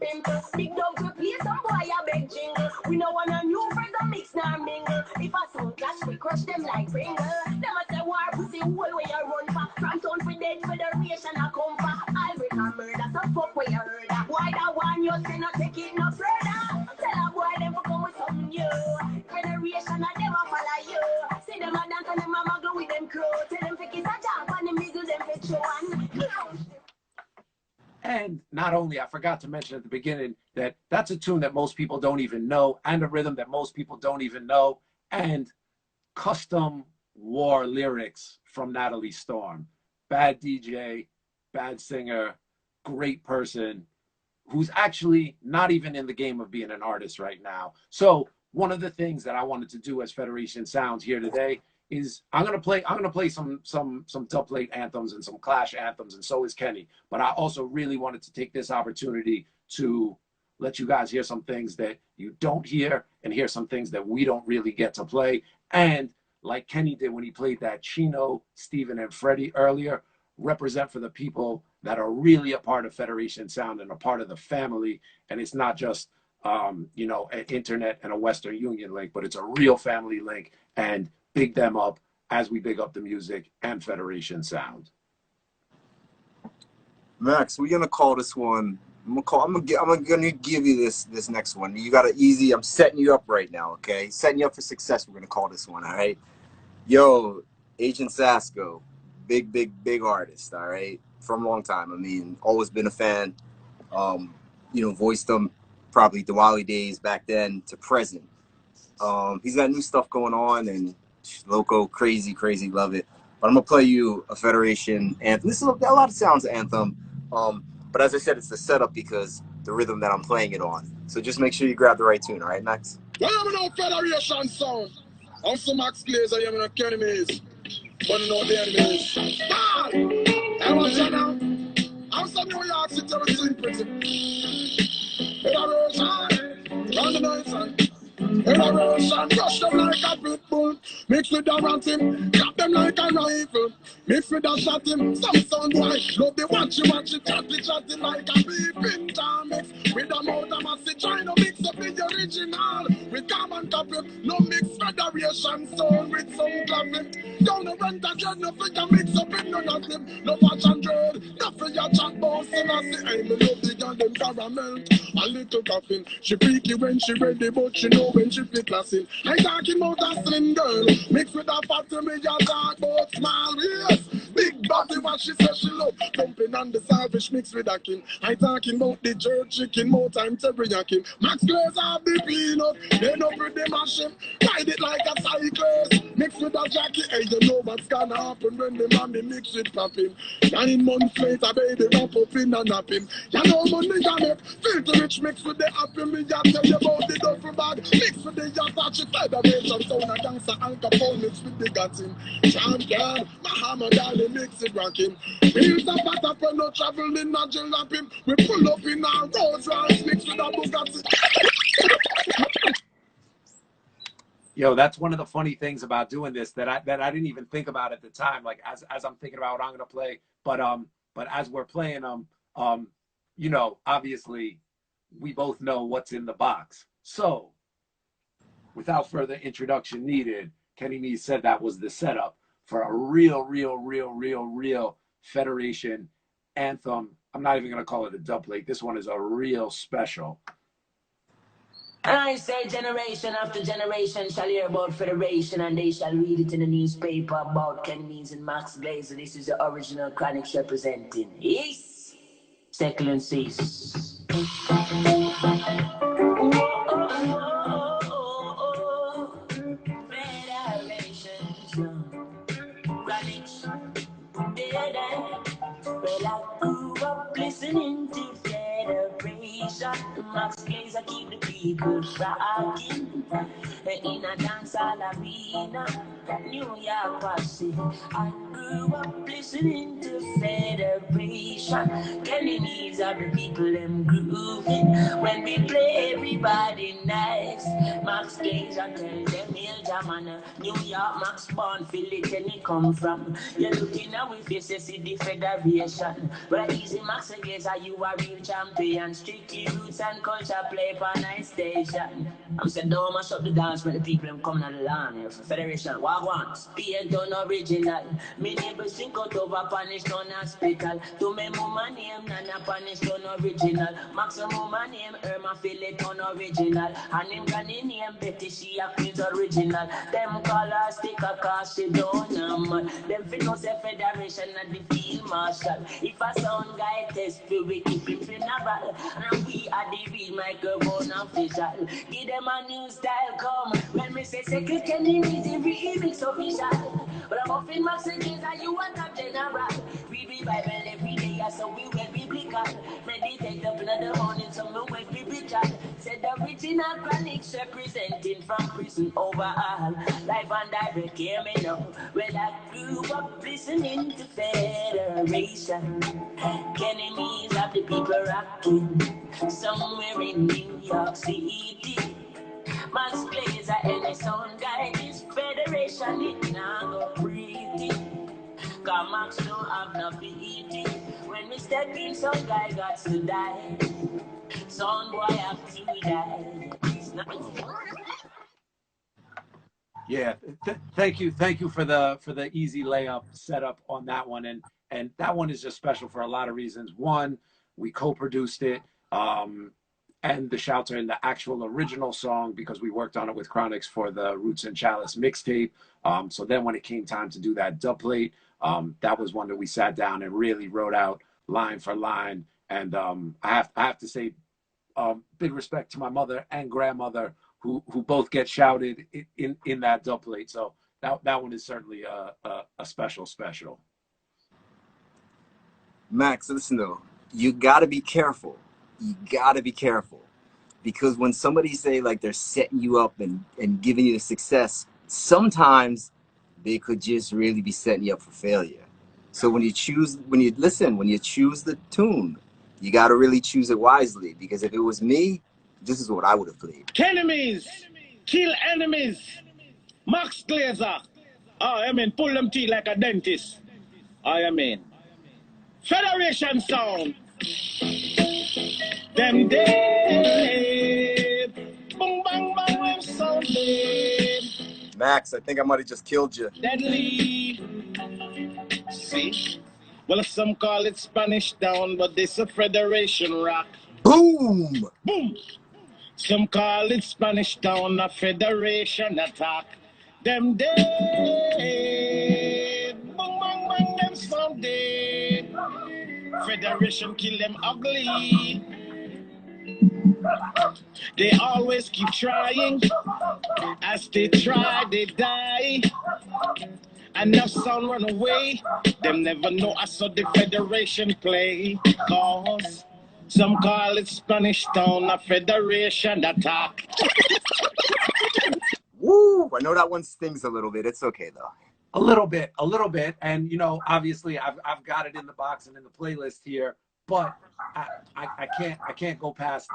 pimp. Big dog to play some boy a big jingle. We no want a new friends a mix nor mingle. If a sound clash, we crush them like Pringle. Them a say war pussy hole where you run for. From town for dead federation a come for. I'll break a murder, so fuck where you heard that. Why that one you say not take it no further? Tell a boy them to come with something new. Federation a them a follow you. See them a dance and them a muggle with them crew. Tell them to kiss a jump and them middle them for show. And not only, I forgot to mention at the beginning that that's a tune that most people don't even know, and a rhythm that most people don't even know, and custom war lyrics from Natalie Storm. Bad DJ, bad singer, great person, who's actually not even in the game of being an artist right now. So one of the things that I wanted to do as Federation Sounds here today is I'm gonna play some dubplate anthems and some Clash anthems, and so is Kenny. But I also really wanted to take this opportunity to let you guys hear some things that you don't hear, and hear some things that we don't really get to play. And like Kenny did when he played that Chino, Steven, and Freddie earlier, represent for the people that are really a part of Federation Sound and a part of the family. And it's not just you know, an internet and a Western Union link, but it's a real family link. And big them up as we big up the music and Federation Sound. Max, we're gonna call this one. I'm gonna give you this next one. You got it easy. I'm setting you up right now, okay? Setting you up for success. We're gonna call this one, all right? Yo, Agent Sasko, big artist, all right? From a long time. I mean, always been a fan. You know, voiced them probably Diwali days back then to present. He's got new stuff going on, and loco, crazy, love it. But I'm gonna play you a Federation anthem. This is a lot of sounds anthem. But as I said, it's the setup because the rhythm that I'm playing it on. So just make sure you grab the right tune, all right, Max? Well, I'm no Federation Sound. I'm some Max Glazer, I'm an enemies. But no the enemies. Bad! I want you now. I'm some New York City, I'm sing pretty. Federation, run the night, Federation, crush them like a pit bull. Mix with the ratting, clap them like a rifle. Mix with the shotting, some sound white. Love the watch it, chatty like a beef in jam. Mix with the motor massy, trying to mix up in the original. With carbon copy, no mix Federation sound with some clapping. Down the rent a dread, no figure mix up in none of them. No watch and dread, no for your chat boss. And I say, hey, me love the girl, them caramel. A little coffin, she freaky when she ready, but she know when she fit classing. I talking about a slim girl, mixed with a fatty, me a talk about small yes. Big body, what she says she love, dumping on the salvage mixed with a king. I talking about the jerk chicken, more time teriyaki. Max Glazer have the peanut, they know pretty mash him. Ride it like a cyclist, mixed with a jacket. Hey, you know what's gonna happen when the mommy mix with popping. 9 months later, baby, wrap up in and nap him. You know money got it, filter rich mix with the happy. Me just tell you about the duffel bag, mix with the Yatachi Federation sound. A gangster Al Capone mix with the Gatin. Champion, Muhammad Ali mix it rocking. Wheels up at up when no travel in a jalapim. We pull up in our Rolls Royce mix with a Bugatti. Yo, that's one of the funny things about doing this that I didn't even think about at the time. Like as I'm thinking about what I'm gonna play, but as we're playing them, you know, obviously we both know what's in the box. So without further introduction needed, Kenny Meez said that was the setup for a real Federation anthem. I'm not even gonna call it a dubplate. This one is a real special. And I say generation after generation shall hear about Federation, and they shall read it in the newspaper about Kenny Meez and Max Glazer. This is the original Chronics representing. Yes, Excellencies. Federation, Chronics, well, I grew up listening to Federation. Max Glazer keep the people rocking in a dance hall arena, New York posse. I grew up listening to Federation. Kenny Meez are the people them grooving when we play everybody nice. Max Glazer tell them he'll jam on New York, Max born, feel it and he come from. You're looking at we faces, see the federation. Well, easy Max Glazer, you are real champion. Strictly roots and culture play for nice station. I'm saying don't mash up the dance when the people them coming on the land here for Federation. What want? Spear done original. Me neighbors drink out over punish on hospital. To me mama name Nana punish on original. Maximum name Irma feel it on original. And him granny name Betty she a Queen's original. Them call her sticker cause she don't know. Them fit no say Federation and the field marshal. If a sound guy test we keep him for naval. And we are the real microphone official. Give them a new style come. When me say second Kenny Meez the remix official. But I'm off in messages and you want a general. We be Bible every day so we will be biblical. Meditate up in the morning so we will be biblical. Said the original chronics representing from prison overall. Life and direct hear me now. Well I grew up listening to Federation. Kenny Meez have the people rocking. Somewhere in New York City. Max Glazer and his own guy, this Federation, it now go pretty. Cause Max don't have no pity. When we step in, some guy got to die. Some boy have to die. It's not... Yeah, thank you for the easy layup setup on that one, and that one is just special for a lot of reasons. One, we co-produced it. And the shouts are in the actual original song because we worked on it with Chronix for the Roots and Chalice mixtape. So then when it came time to do that dubplate, that was one that we sat down and really wrote out line for line. And I have to say, big respect to my mother and grandmother who both get shouted in that dubplate. So that one is certainly a special. Max, listen though, you gotta be careful. You gotta be careful, because when somebody say like they're setting you up and giving you the success, sometimes they could just really be setting you up for failure. So when you choose the tune, you gotta really choose it wisely, because if it was me, this is what I would have played. Enemies, kill enemies. Max Glazer. I mean, pull them teeth like a dentist. I mean, Federation sound. Them dead. Boom, bang, bang, them sound dead. Max, I think I might have just killed you. Deadly. See? Well, some call it Spanish down, but this a Federation rock. Boom! Boom! Some call it Spanish down, a Federation attack. Them dead. Boom, bang, bang, them sound dead. Federation kill them ugly. They always keep trying. As they try, they die. Enough sound run away. Them never know I saw the Federation play. Cause some call it Spanish Town, a Federation attack. Woo! I know that one stings a little bit. It's okay though. A little bit. And, you know, obviously I've got it in the box and in the playlist here, but I can't go past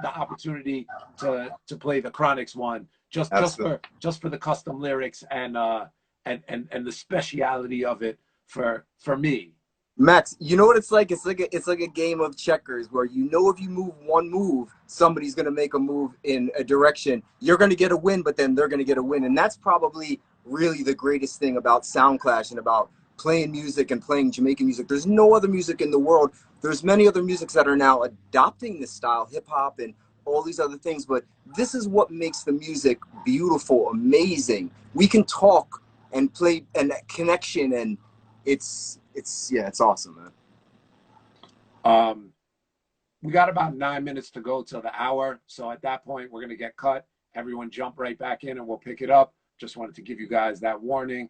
the opportunity to play the Chronix one just for the custom lyrics and the speciality of it for me. Max, you know what it's like? It's like a game of checkers where you know if you move one move, somebody's gonna make a move in a direction. You're gonna get a win, but then they're gonna get a win, and that's probably really the greatest thing about Sound Clash and about playing music and playing Jamaican music. There's no other music in the world. There's many other musics that are now adopting this style, hip hop and all these other things, but this is what makes the music beautiful, amazing. We can talk and play and that connection, and it's awesome, man. We got about 9 minutes to go till the hour, so at that point we're gonna get cut. Everyone jump right back in and we'll pick it up. Just wanted to give you guys that warning.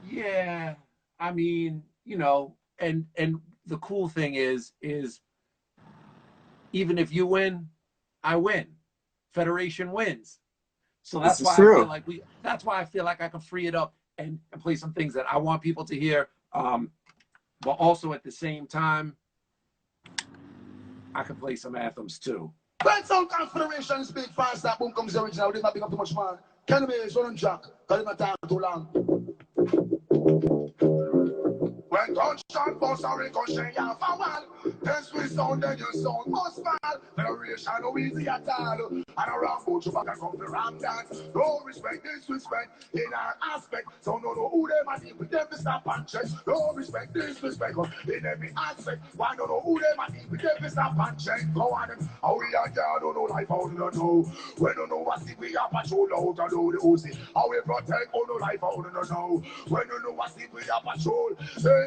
Yeah, I mean, you know, and the cool thing is even if you win, I win. Federation wins. So that's why I feel like that's why I feel like I can free it up and play some things that I want people to hear. But also at the same time, I can play some anthems too. Right sound confederation speak fast, that boom comes the original. They not big up too much, man. Kenny Meez, run on track, cause it's not time too long. When gunshot bust a ricochet off a wall, test we sound, then your sound must fall. Federation no easy at all. And around foot you back and come to ram dance. No respect, disrespect in our aspect. So no know who them a deal with them, Mr. Punches. No respect, disrespect in every aspect. Why don't know who them a deal with them, Mr. Punches. Go on them, how we are here, don't know life, how do not know. We don't know what see we are patrol out and do the Uzi. How we protect, how no life, how do not know. We don't know what see we are patrol.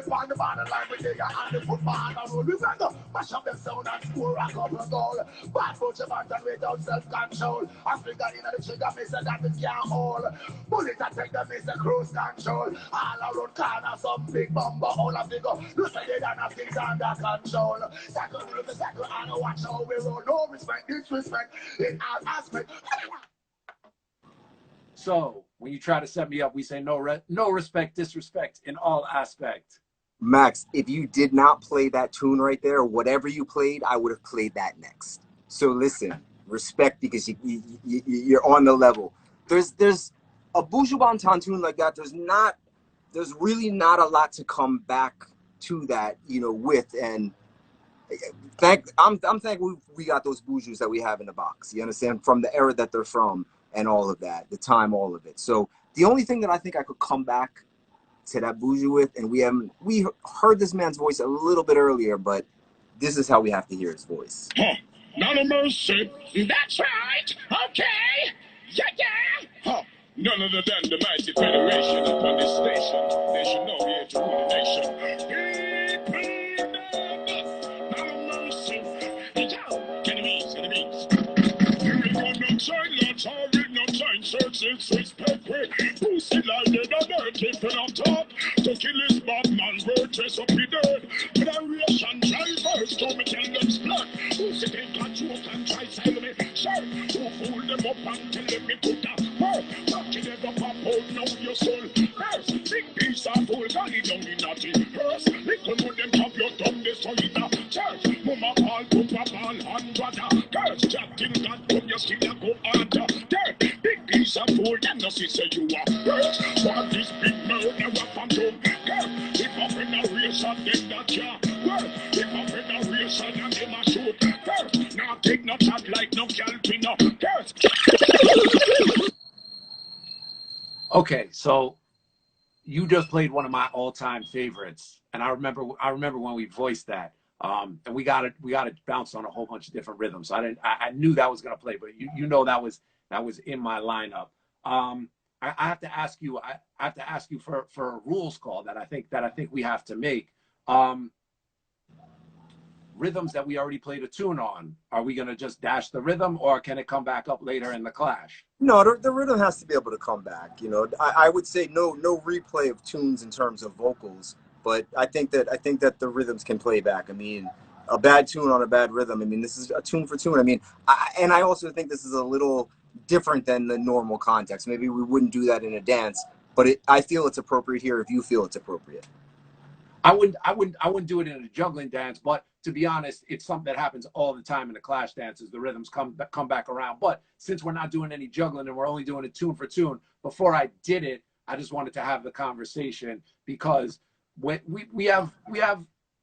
On the borderline with the and the football and roll. We go mash up them sound and score a couple goal. Bad coach about and without self-control. As we got in the trigger, miss that we can't hold. Bullet attack them, miss the cruise control. All around corner, some big bomber, all of the go. Look at it and have things under control. Tackle with the tackle and watch how we roll. No respect, disrespect in all aspects. So when you try to set me up, we say no respect, disrespect in all aspects. Max, if you did not play that tune right there, whatever you played, I would have played that next. So listen, respect, because you're on the level. There's a Buju Banton tune like that. There's really not a lot to come back to that, with. And I'm thankful we got those Bujus that we have in the box. You understand? From the era that they're from and all of that, the time, all of it. So the only thing that I think I could come back to that Buju with, and we heard this man's voice a little bit earlier, but this is how we have to hear his voice. Huh. None of mercy. That's right. Okay. Yeah. Huh. None other than the mighty federation upon this station. They should know here to rule the nation. None of mercy. Yo, enemies. You ain't got no time, that's all in no time. Search respect quick. Boosted like the dirty for on top. To kill his bad man, word dress up the dirt. Federation drivers, to me tell them splat. Who's it ain't got you can try sell me? Sir, who fool them up and tell them me put that word. Not you never pop out, know your soul. First, big piece of fool, got it down in nothing. First, little more than top your thumb, this so you know. Church, mama call, papa call, and brother. Girls, chatting, God, come your skin and go under. Dirt, big piece of fool, them no see say you are. Girls, what this big murder up and down. Girl, if up in a race and then that can't work. If up in a race and them a shoot. Girls, now take no chat like no calpino. Girls. Okay, so you just played one of my all-time favorites, and I remember when we voiced that, and we got it bounced on a whole bunch of different rhythms. So I knew that was gonna play, but that was in my lineup. I have to ask you. I have to ask you for a rules call that I think we have to make. Rhythms that we already played a tune on. Are we gonna just dash the rhythm, or can it come back up later in the clash? No, the rhythm has to be able to come back. I would say no replay of tunes in terms of vocals, but I think that the rhythms can play back. I mean, a bad tune on a bad rhythm. I mean, this is a tune for tune. I mean, I also think this is a little different than the normal context. Maybe we wouldn't do that in a dance, but I feel it's appropriate here if you feel it's appropriate. I wouldn't do it in a juggling dance, but to be honest, it's something that happens all the time in the clash dances. The rhythms come back around. But since we're not doing any juggling and we're only doing it tune for tune, before I did it, I just wanted to have the conversation, because we have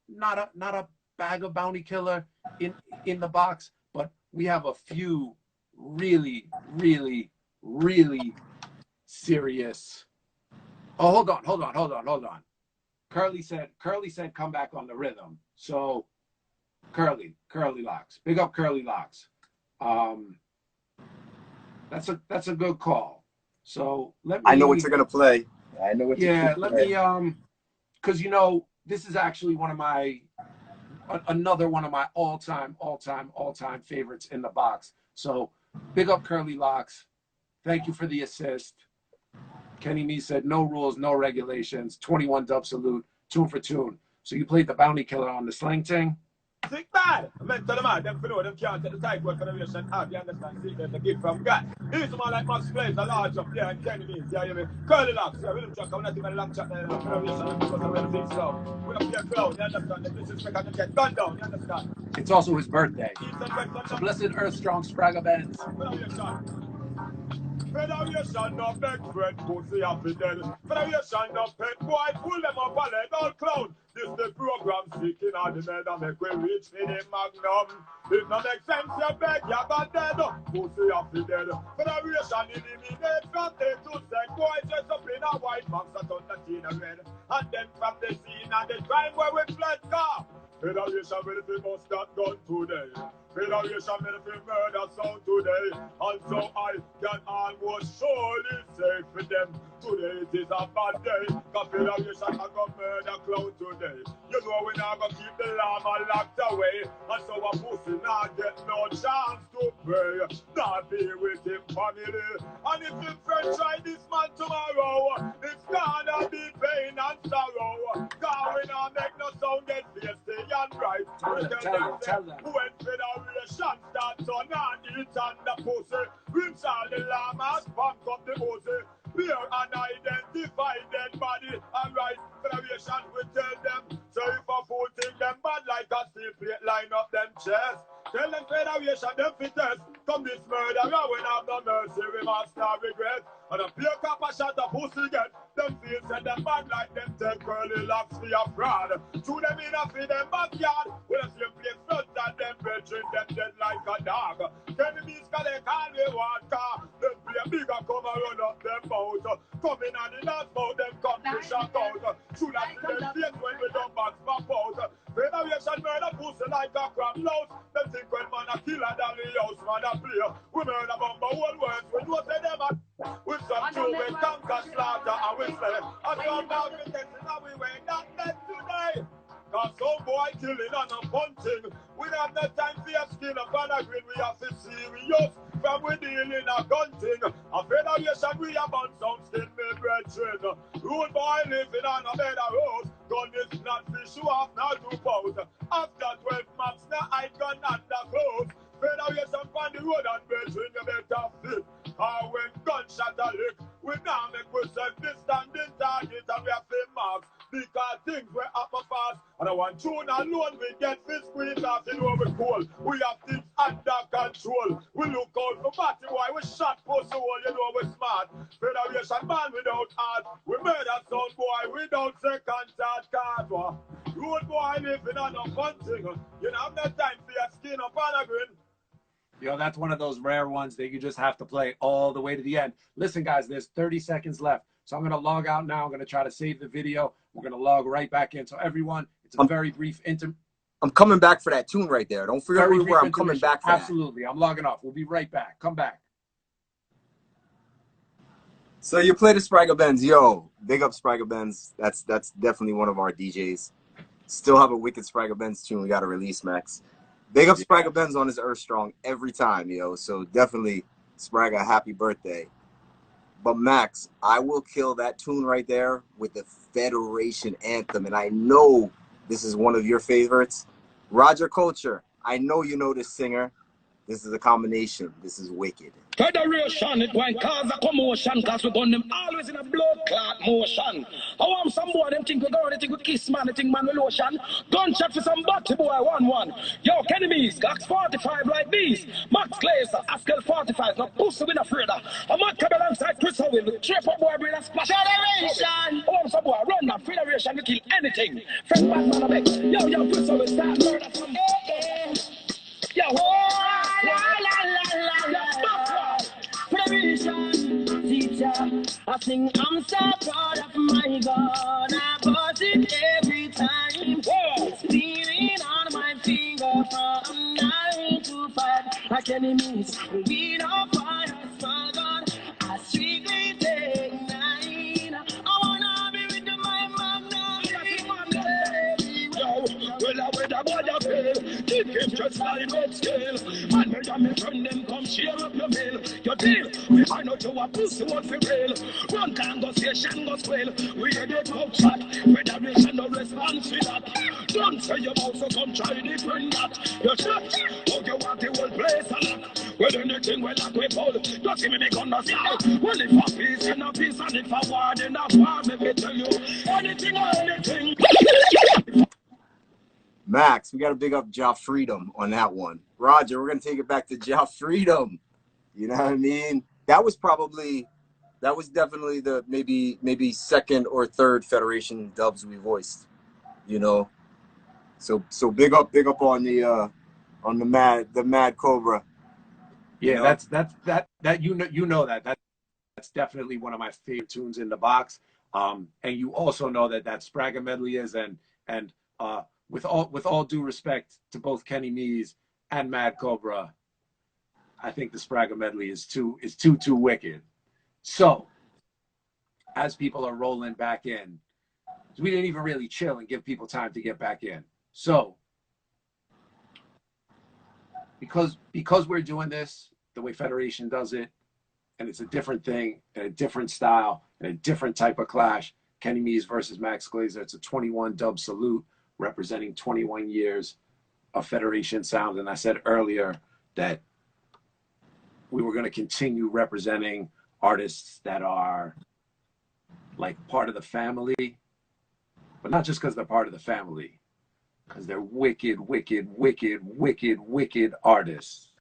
not a bag of bounty killer in the box, but we have a few really serious. Oh, hold on. Curly said come back on the rhythm. So Curly Locks. Big up Curly Locks. That's a good call. So I know what you're gonna play. I know what you're gonna play. Let me because this is actually another one of my all-time favorites in the box. So big up Curly Locks. Thank you for the assist. Kenny Meez said, no rules, no regulations, 21 dub salute, tune for tune. So you played the bounty killer on the slang ting? Sick bad. I meant to them out, them for know, them can't take the tight work federation out, you understand? See, there's a gift from God. Here's someone like Max Glazer, large up there, and Kenny Meez, yeah, you mean? Curly Locks, yeah, William Chuck, I'm not even a long chat there, federation, because I'm going to think so. We don't care clown, you understand? The disrespect and the get gunned down, you understand? It's also his birthday. So blessed Earth Strong Spragga Benz. Federation of beg friend, pussy happy dead. Federation of pet boy, pull them up and let all clown. This the program seeking all the men and make we reach for the magnum. It no make sense, you beg, you got dead. Pussy happy dead. Federation eliminate from A to Z. Boy dress up in a white box that on the teen and red. And then from the scene and the crime where we fled car. Federation will be must that gun today. Federation will be murder sound today. And so I can almost surely say for them, today it is a bad day. Cause Federation are gonna murder clown today. You know we not gonna keep the llama locked away. And so a pussy not get no chance to pray. Not be with him family. And if him friend try this man tomorrow, it's gonna be pain and sorrow. Cause we not make no sound get feisty and right. Tell them. When Federation starts on and eat and the pussy, rinse all the llamas, pump up the pussy, bear and identify dead body. Alright, Federation will tell them, so if a fool think them bad like a steel plate, line up them chest. Tell them Federation, them fittest. Come this murderer, we have no mercy, we must not regret. And a pure cop a shot a pussy get. Them feel said them bad like them take curly locks for your fraud. Through them in a feed them backyard. With a same place front and them bedroom, them dead like a dog. Enemies can they call me water. Them play bigger come and run up them mouth. Come in and the last mouth, them come to shout out. Should I see them face when we don't box my out. Federation murder pussy like a crab louse. Them think when man a killer than the house man a play. We murder bumper whole words. We know say them a with some true we conquer slaughter and we slay. And some now we texting and we wait not dead today. Cause some boy killing and a punching. We have no time for your skin up on a grid. We have to serious from we dealing a gunting. A Federation we have on some skin me brethren. Rude boy living on a bed of rose. Gun is not fish you off now to pose. After 12 months now I gun under clothes. Federation on the road and brethren you better fit. Or when gunshot a lick, we now make we self-distanding target and we have to marks. Because things were happen fast. And I want tune alone, we get this squeeze off, you know we cool. We have things under control. We look out for batty boy, we shot post hole, you know we smart. Federation man without heart. We murder some boy without second thought card. Road boy living on a fun thing. You don't have no time for your skin up on a grin. Yo, that's one of those rare ones that you just have to play all the way to the end. Listen, guys, there's 30 seconds left. So I'm going to log out now. I'm going to try to save the video. We're going to log right back in. So everyone, it's a very brief I'm coming back for that tune right there. Don't forget where I'm coming back for. Absolutely. I'm logging off. We'll be right back. Come back. So you play the Spragga Benz. Yo, big up Spragga Benz. That's definitely one of our DJs. Still have a wicked Spragga Benz tune we got to release, Max. Big up Spragga Benz on his Earth Strong every time, yo. So definitely, Spragga, happy birthday. But Max, I will kill that tune right there with the Federation Anthem. And I know this is one of your favorites. Roger Culture, I know you know this singer. This is a combination. This is wicked. Federation, it won't cause a commotion, cause we're going them always in a blood clot motion. I want some boy, them think we go, they think we kiss man, they think man with lotion. Gunshot for some body boy, 1-1. Yo, Kenny Meez, Glax 45 like these. Max Glazer, Askel 45, no pussy with a afraid. I'm not coming alongside Chris Howell, with trip up boy, bring a splash. Federation! I want some boy, run that Federation, we kill anything. Friend man, man, I beg. Yo, Chris Howell, start murder from yo, la la la la. Federation, teacher, I sing I'm so proud of my God. I bought it every time. Stealing on my finger from 9 to 5. I can't miss. We don't find us, my God. I strictly take 9. I wanna be with my mama. Well, I would have bought a keep him just like that scale. And me and me friend them come share up your mail. Your deal, we find out you a pussy what for real. Run conversation go swell. We hear the talk chat. Federation no response to that. Don't say your mouth so come try different that. You shot, how you want the whole place a lock. Well anything well like we pull. Just give me the gun that's out. Well if a peace in a peace and if a war in a war, let me tell you anything or anything. Max, we got to big up Ja Freedom on that one. Roger, we're going to take it back to Ja Freedom. You know what I mean? That was definitely the maybe second or third Federation dubs we voiced, you know. So big up on the Mad Cobra. Yeah, that you know that's definitely one of my favorite tunes in the box. And you also know that Spragga medley is, and with all due respect to both Kenny Meez and Mad Cobra, I think the Spragga medley is too wicked. So as people are rolling back in, we didn't even really chill and give people time to get back in. So because we're doing this the way Federation does it, and it's a different thing and a different style and a different type of clash. Kenny Meez versus Max Glazer. It's a 21 dub salute representing 21 years of Federation sound. And I said earlier that we were going to continue representing artists that are like part of the family, but not just because they're part of the family, because they're wicked, wicked, wicked, wicked, wicked artists.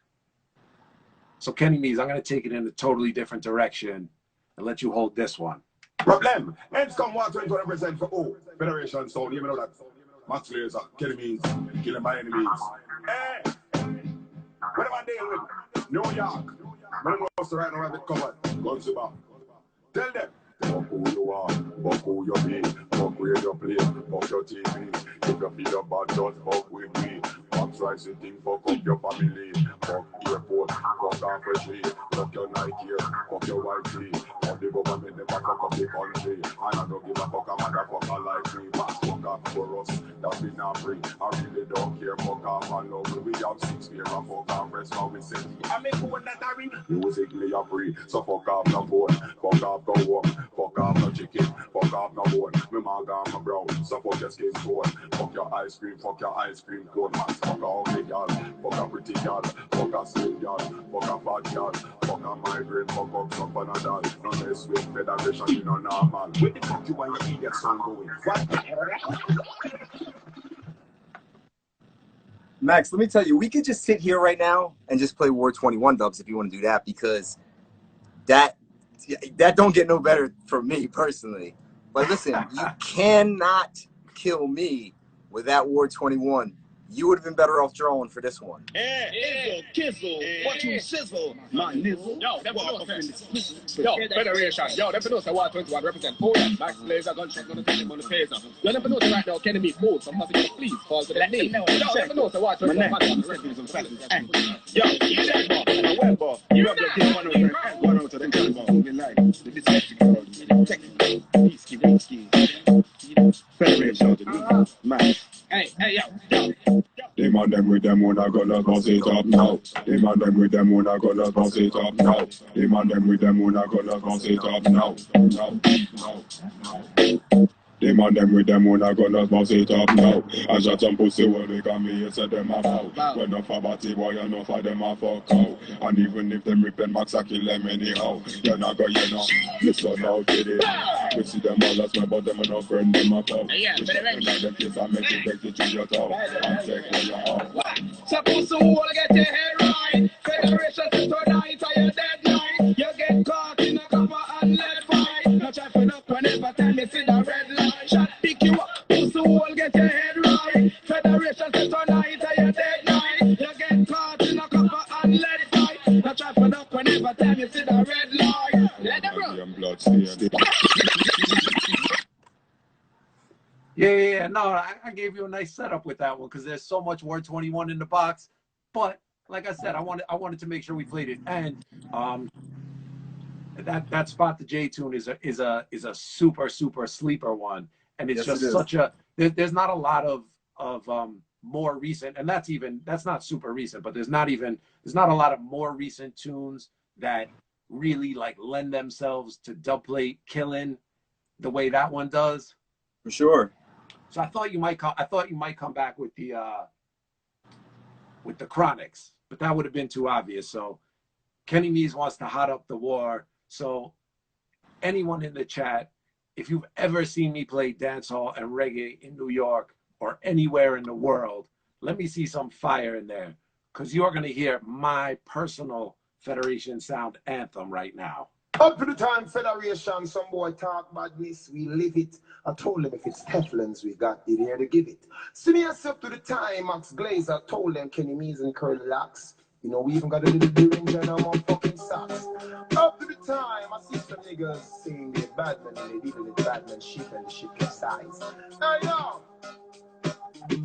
So Kenny Meez, I'm going to take it in a totally different direction and let you hold this one. Problem. Ends come 120 to represent for who? Federation Sound. You know that. Max Glazer, Kenny Meez, killing my enemies. Hey! What am I dealing with? New York. When I'm supposed to write around the cover. Guns back. Tell them. Fuck who you are, fuck who you be, fuck where you play, fuck your TV. If you feel bad, just fuck with me. Max Rice, thing, fuck up your family. Fuck airport, fuck off a tree. Fuck your Nike, fuck your white tee. Fuck the government, never fuck up the country. And I don't give a fuck a motherfucker like me. Pass fuck off for us, that we not free. I really don't care, fuck off and love. We have 6 years and fuck off, rest how we say. I make one that I read. Musically I'm free, so fuck off no phone, fuck off no walk. Fuck off no chicken, fuck off no bone. My manga and my brown, so fuck your skin tone. Fuck your ice cream cone. Max, fuck a ugly girl, fuck a pretty girl, fuck a slim girl, fuck a fat girl, fuck a migraine, fuck up some panadol. No mess with Federation, you know normal. Where the fuck you and your idiot son going? What? Max, let me tell you, we could just sit here right now and just play War 21 dubs if you want to do that, because that don't get no better for me personally. But listen, you cannot kill me with that War 21. You would have been better off drawing for this one. Izzle, kizzle, what you sizzle, my nizzle. Yo, Federation. Yo, never know, say War 21 represent 4 years. Max Glazer, gunshot, gonna take him on the phaser. You never know, say right now, Kenny Meez cool. Some nothing, please, call for that name. Yo, never know, say War 21 man. Yo, you dead, boy. Well, boy. You have your game 1 out of them guns, boy. Moving like the dyslexic girl. Technical, whiskey. Federation, Max. Hey, yo. Them and them with them when I gonna boss it up now. Them and them with them when I gonna boss it up now. Them and them with them when I gonna boss it up now. Them and them with them when I gonna boss it up now. I shot some pussy when they got me, you said them a foul. When enough of a boy, enough of them a fuck out. And even if them rip and max, I kill them anyhow. You're not gonna, listen out to it. We see them all as my but them and no friend, them a pop. We shot them at them kids and make you take it to your top. And take where you're off. So pussy wanna get your head right. Federation to tonight are your deadline. You get caught in a cover and let fight. Not try for up whenever time you see the red light. Shot pick you up, pussy will get your head right. Federation to tonight are your deadline. You get caught in a cover and let fight. Not try for up whenever time you see the red light. Let them run. Yeah. No, I gave you a nice setup with that one because there's so much War 21 in the box. But like I said, I wanted to make sure we played it. And that Spot the J tune is a super sleeper one. And it's just such a there's not a lot of more recent, and that's not super recent, but there's not a lot of more recent tunes that really like lend themselves to dubplate killing the way that one does. For sure. So I thought you might come back with the Chronics, but that would have been too obvious. So Kenny Meez wants to hot up the war. So anyone in the chat, if you've ever seen me play dancehall and reggae in New York, or anywhere in the world, let me see some fire in there, because you're going to hear my personal Federation Sound anthem right now. Up to the time, Federation, some boy talk badness, we live it. I told them if it's Teflons, we got it here to give it. Soon up to the time, Max Glazer told them Kenny Meez and Curly Locks. You know, we even got a little doing and I'm on fucking socks. Up to the time, I see some niggas saying they're bad men and they dealing with bad men shit and the shit capsize. I know.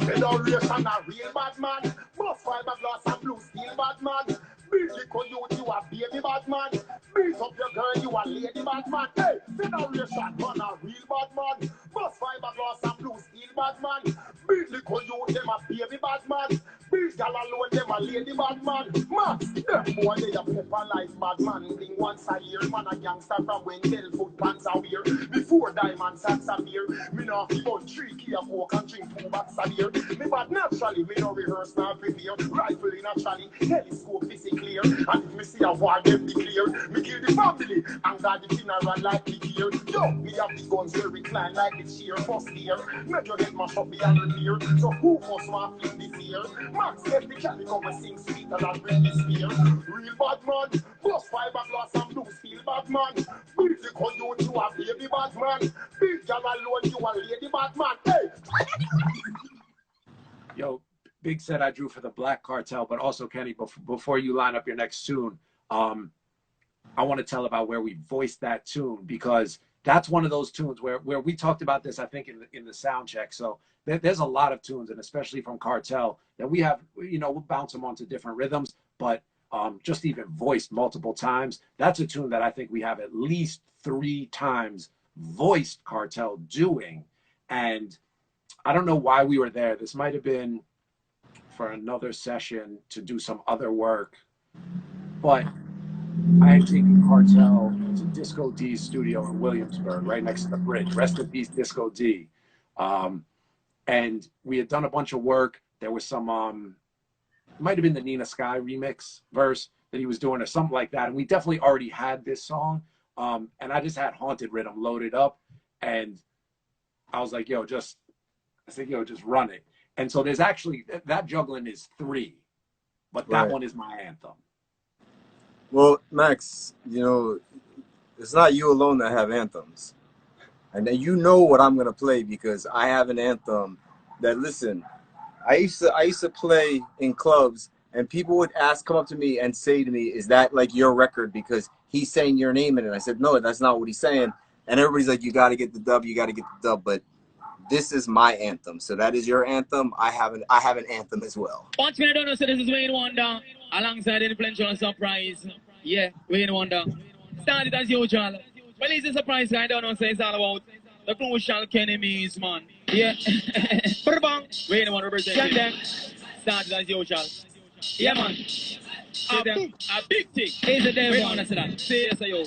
Federation a real bad man. Bust fiberglass and blue steel bad man. Beat the you a baby bad man. Beat up your girl, you a lady bad man. Hey, Federation man a real bad man. Bust fiberglass and blue steel bad man. Beat the you them a baby bad man. Beat gal alone, them a lady bad man. Max, them boy they a pepper like bad man. Bling once a year, man a gangster from when tell foot pants a wear. Before diamond sacks a beer, me no fi about 3 key of coke and drink 2 box a beer. Me bad naturally, me no rehearse nor prepare. Rifle naturally, telescope physics clear. And if me see a war, them declare. Me kill the family and got the funeral like the gear. Yo, me have the guns where recline like the chair. First year, make your head mash up and repair. So who must want flip this year? Max said the calico we sing sweeter than Britney Spears. Real bad man, plus fiberglass and blue steel bad man. Beat the coyote, you a baby bad man. Beat gal alone, you a lady bad man. Hey! Yo, big set I drew for the Black Cartel, but also Kenny, before you line up your next tune, I want to tell about where we voiced that tune, because that's one of those tunes where we talked about this, I think, in the sound check. So there's a lot of tunes, and especially from Cartel, that we have, you know, we'll bounce them onto different rhythms, but just even voiced multiple times. That's a tune that I think we have at least 3 times voiced Cartel doing. And I don't know why we were there. This might have been for another session to do some other work, but I had taken Cartel to Disco D's studio in Williamsburg, right next to the bridge. Rest in peace, Disco D. And we had done a bunch of work. There was some, it might have been the Nina Sky remix verse that he was doing or something like that. And we definitely already had this song. And I just had Haunted Rhythm loaded up. And I was like, yo, just run it. And so there's actually, that juggling is 3, but that one is my anthem. Well, Max, you know, it's not you alone that have anthems. And then you know what I'm gonna play, because I have an anthem that, listen, I used to play in clubs, and people would come up to me and say to me, "Is that like your record? Because he's saying your name in it." I said, "No, that's not what he's saying." And everybody's like, "You got to get the dub. You got to get the dub." But this is my anthem. So that is your anthem. I have an anthem as well. Watch me, I don't know. So this is Wayne Wonder alongside Influential Surprise. Yeah, Wayne Wonder. Started as usual. Well, he's a surprise guy. I don't know. So it's all about the crucial Kenny Meez, man. Yeah. Wayne Wonder representing. Started as usual. Yeah, man. A big thing. He's a devil. Wayne Wonder said that. Say yes, yo.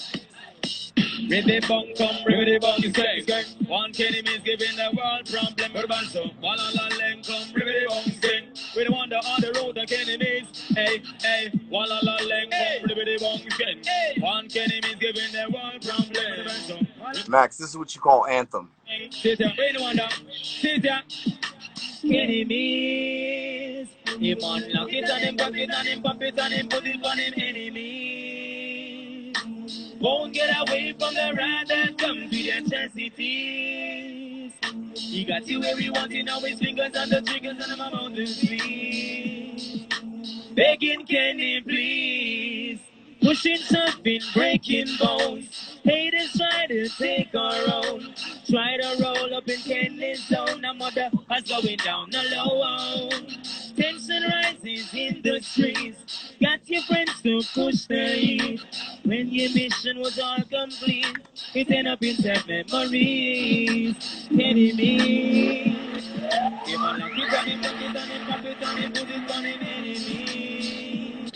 Ribbity bong come, ribbity bong sing. One Kenny Meez giving the world problem. Urban so, one on the lane come, ribbity bong sing. We don't wonder on the road the Kenny Meez. Hey, hey, one on the lane come, ribbity bong sing. One Kenny Meez giving the world problem. Max, this is what you call anthem. Sit down, we don't wonder. Sit down. Kenny Meez. Him on lock it on him, bucket on him, pop it on him, put it on him, enemy. Won't get away from the ride that comes with the necessities. He got you where he wants you now, his fingers on the triggers and I'm on the sleeve. Begging Kenny, please. Pushing something, breaking bones. Haters try to take our own. Try to roll up in Kenny's zone. Our mother has going down the low. Tension rises in the streets. Got your friends to push the heat. When your mission was all complete, it ended up in sad memories. Kenny Meez. If I lock it on him, lock it on him, pop it on him, put it on him, enemy.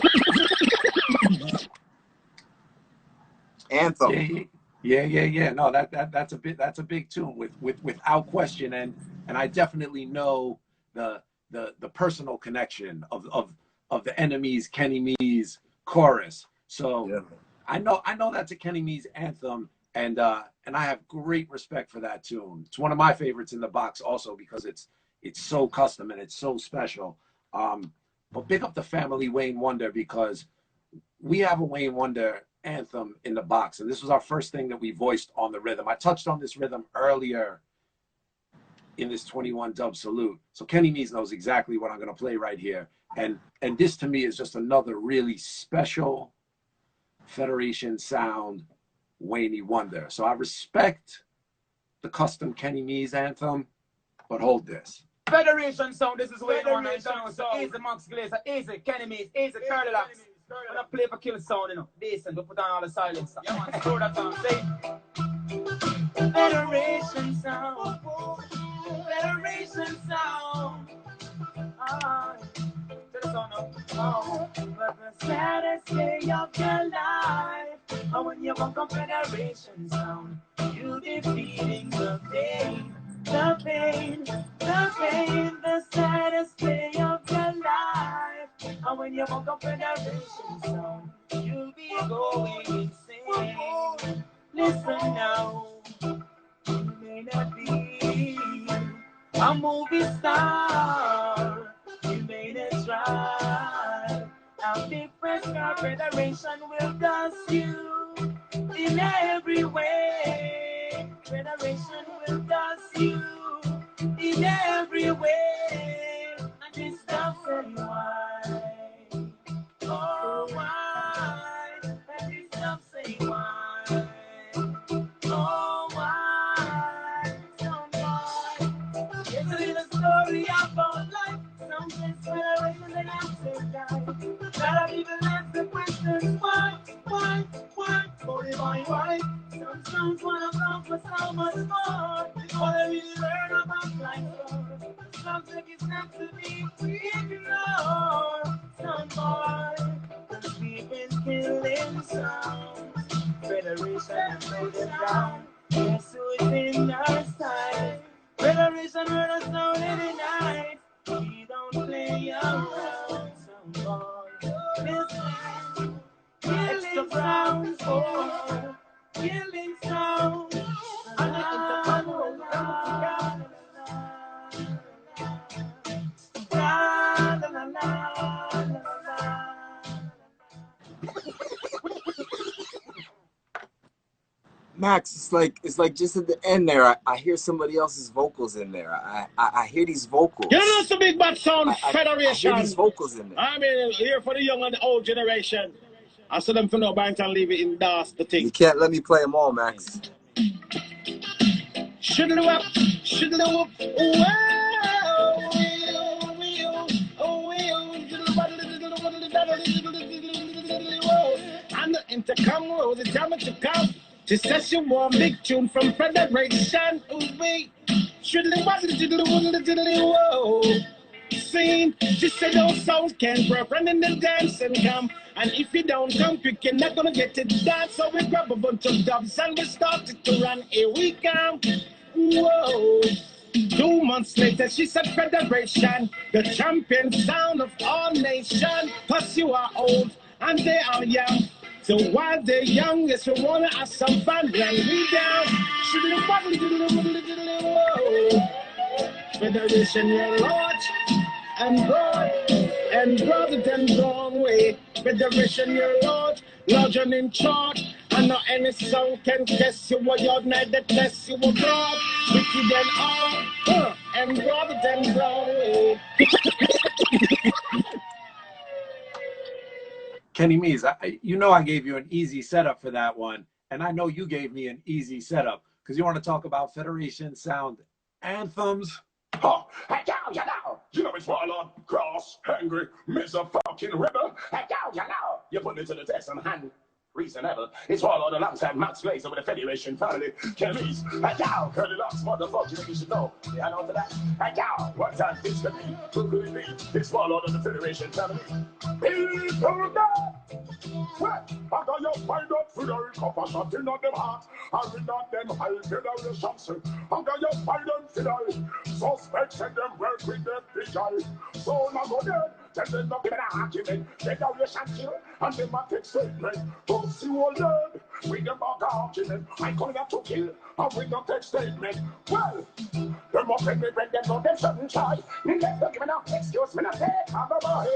Anthem. Yeah. No, that's a big tune without question, and I definitely know the personal connection of the Enemies Kenny Meez chorus. So yeah. I know that's a Kenny Meez anthem, and I have great respect for that tune. It's one of my favorites in the box also, because it's so custom and it's so special. But big up the family Wayne Wonder, because we have a Wayne Wonder anthem in the box, and this was our first thing that we voiced on the rhythm. I touched on this rhythm earlier in this 21 dub salute, so Kenny Meez knows exactly what I'm going to play right here. And this to me is just another really special Federation sound Wayne Wonder. So I respect the custom Kenny Meez anthem, but hold this. Federation sound, this is Wayne Wonder. Easy Max Glazer, easy Kenny Meez, easy Curly Locks. When I play for kill sound, you know, decent, we put on all the silence. Yeah, man, throw that on, say. Federation sound, Federation sound. To the sound now. Oh, but the saddest day of your life, and when you walk on Federation sound, you'll be feeling the pain, the pain, the pain, the saddest day of your life. And when you walk up Federation sound, you'll be going insane. Listen now, you may not be a movie star, you may not try. A big press car Federation will dust you in every way. Federation will dust you in every way. And this stuff say why. Oh, why? And this stuff say why. Oh, why? Some boy. It's a little story about life. Some say Federation and answers die. A lot of people ask the question, why? Why? Some songs wanna come for so much more. Before they really learn about life. The songs that it's not to be ignored. Some boy, the sleeping, killing sounds. Federation made it down. Yes, it's in our style. Federation heard us out every night. We don't play around. Some boy, listen. Killing sounds, oh, killing sounds. Max, it's like just at the end there, I hear somebody else's vocals in there. I hear these vocals. You know, it's a big bad sound Federation. I hear these vocals in there. I mean, here for the young and the old generation. I saw them for no bank and leave it in DAS, the thing. You can't let me play them all, Max. Shiddly whoop, and the intercom was the time to come. She says she want big tune from Federation. Shiddly whoa. Sing, she said those songs can't work, run in the dance and come. And if you don't come quick, you're not gonna get it done. So we grab a bunch of dubs and we started to run. Here we come. Whoa. 2 months later, she said Federation, the champion sound of all nations. Cause you are old and they are young. So while they're young, yes, we wanna have some fun. Run we down. Federation, you're large and broad and broader than Broadway. Federation, you're large and in charge. And not any song can test you, what you're not that test you were broad. Wicked and all and broader than Broadway. Kenny Meez, you know I gave you an easy setup for that one, and I know you gave me an easy setup because you want to talk about Federation sound anthems. Oh, hey, you know it's Warlord, Cross, Hungry, Mr. Fucking Rebel. Hey, you know, you put it to the test and hand. Reasonable. It's Warlord alongside Max Glazer with the Federation family. Meez, hey, yo, Curly Locks, motherfucker, you should know. Yeah, I know for that. Hey, yo, what time is the beat? Who could it be? It's Warlord of the Federation family. People there! What? I got your find up for the compassion in on them heart. I read on them high Federation. I got your find them for the suspects and them work with the FBI. So now go there. tell them no give an argument. Federation kill and them a take statement. Don't see what learn with them back argument. I come here to kill and we don't take statement. Well, them up in me when them know them shouldn't try. Me let them give an excuse me not take on the boy.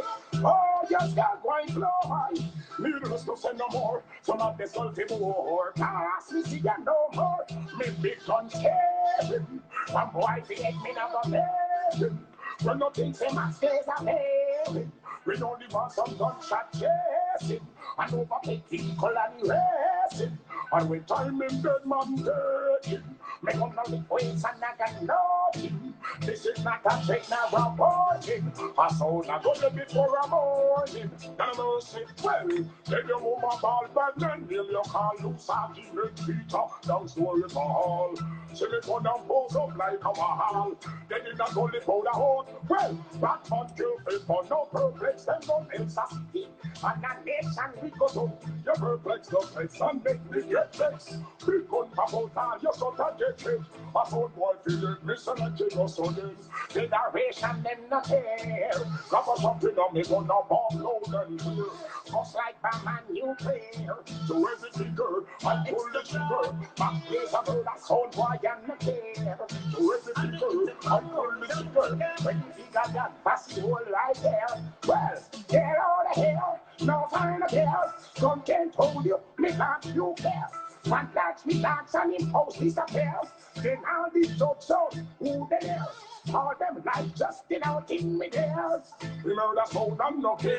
Oh, yes, God, why flow high? Needless to say no more. Some of the salty more. Pass me see ya no more. Me big guns carrying. One boy feed me now go begging. When nothing say my stays are failing. We only want some gunshot chasing. And overtake vehicle and racing. And when time in dead man dead. Me gonna live ways and I got nothing. This is not a trick, now reporting. I saw not gonna before a morning. None of say, well, tell your woman ball back then. Will you call loose and give it Peter down story for all. Silicon and pose up like a hall. Then you not gonna hold a hold. Well, that man kill for no perplex. Them no else a city. And a nation we go to. You perplex the place and make me get vexed. We couldn't about all your sort of get it. I saw boy feeling listen and take us on this. Federation them not care. Grab us something on me gonna bomb load and clear. Just like a man you clear. So every figure I pull the trigger. My place a bird a sound boy and not care. So every figure I pull the trigger. When you figure that pass the whole right there. Well, get out of here. No sign of care. Some can't hold you. Me can't you care. One blacks, me blacks, and impose disappears. Then all these jokes out, who the hell? All them like just out in me ears. Remember that sound, I'm not care.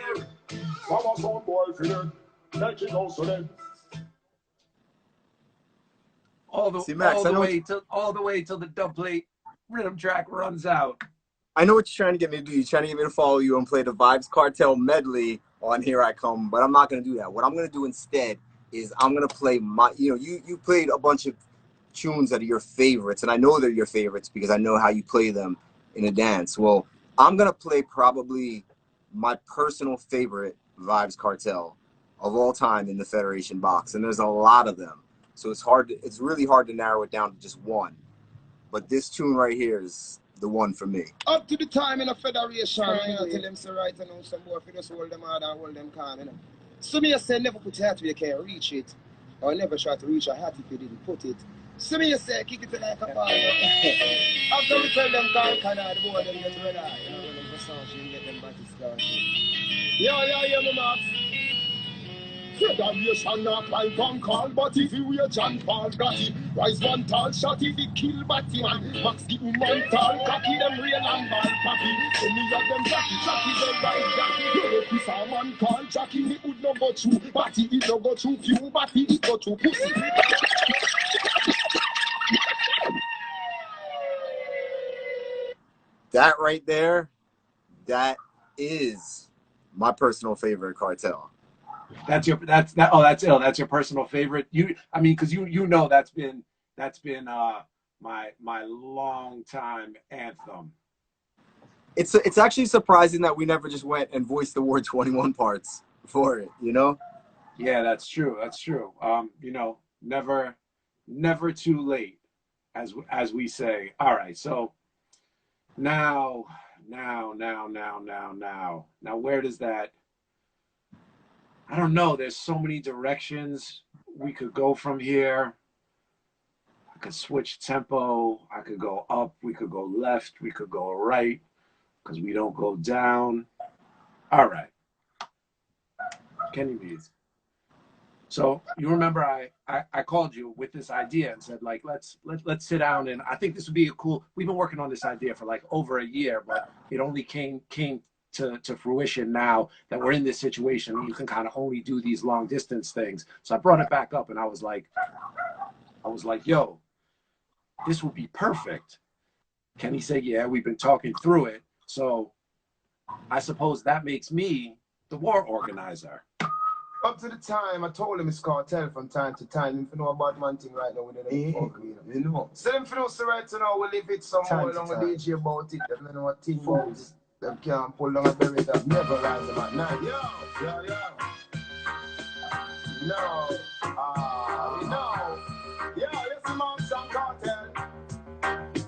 Mama sound boy feeling, let it go so then. All the way till the dub plate rhythm track runs out. I know what you're trying to get me to do. You're trying to get me to follow you and play the Vibes Cartel medley on Here I Come, but I'm not going to do that. What I'm going to do instead is I'm going to play my, you played a bunch of tunes that are your favorites, and I know they're your favorites because I know how you play them in a dance. Well, I'm going to play probably my personal favorite Vibes Cartel of all time in the Federation box, and there's a lot of them. So it's really hard to narrow it down to just one. But this tune right here is the one for me. Up to the time in a Federation, I tell them so right now, some more for just hold them hard and hold them calm, So me say never put your hat where you can't reach it, or never try to reach a hat if you didn't put it. So me say kick it like a ball. After we tell them call Canada, the boy them get red eye, when them for sound, you get them bodies started. Yeah, me Max. Federation not like one call, but if you wear John Paul got it. Rise one tall shot if he kill Batty man. Max the woman tall, cocky them real and ball pappy. Any of them Jackie they right Jackie. You know if a man call Jackie, he would not go through. Batty it no go through few, Batty it go through pussy. That right there, that is my personal favorite Cartel. That's ill. That's your personal favorite. Because you know that's been my long time anthem. It's actually surprising that we never just went and voiced the word 21 parts for it, Yeah, that's true. Never too late, as we say. All right, so now, where does that? I don't know. There's so many directions we could go from here. I could switch tempo. I could go up. We could go left. We could go right because we don't go down. All right. Kenny Meez. So you remember I called you with this idea and said, like, let's sit down, and I think this would be we've been working on this idea for like over a year, but it only came to fruition now that we're in this situation. You can kind of only do these long distance things. So I brought it back up and I was like, yo, this would be perfect. Kenny said, yeah, we've been talking through it. So I suppose that makes me the war organizer. Up to the time, I told him it's Cartel from time to time. If you know about man thing right now, we didn't fuck with him. You know. So them for us right now, we leave it some more along with DJ about it. Them know what thing moves. Them can't pull down a berry that never rise them at night. Yeah. No. Yeah, listen, man, some Cartel.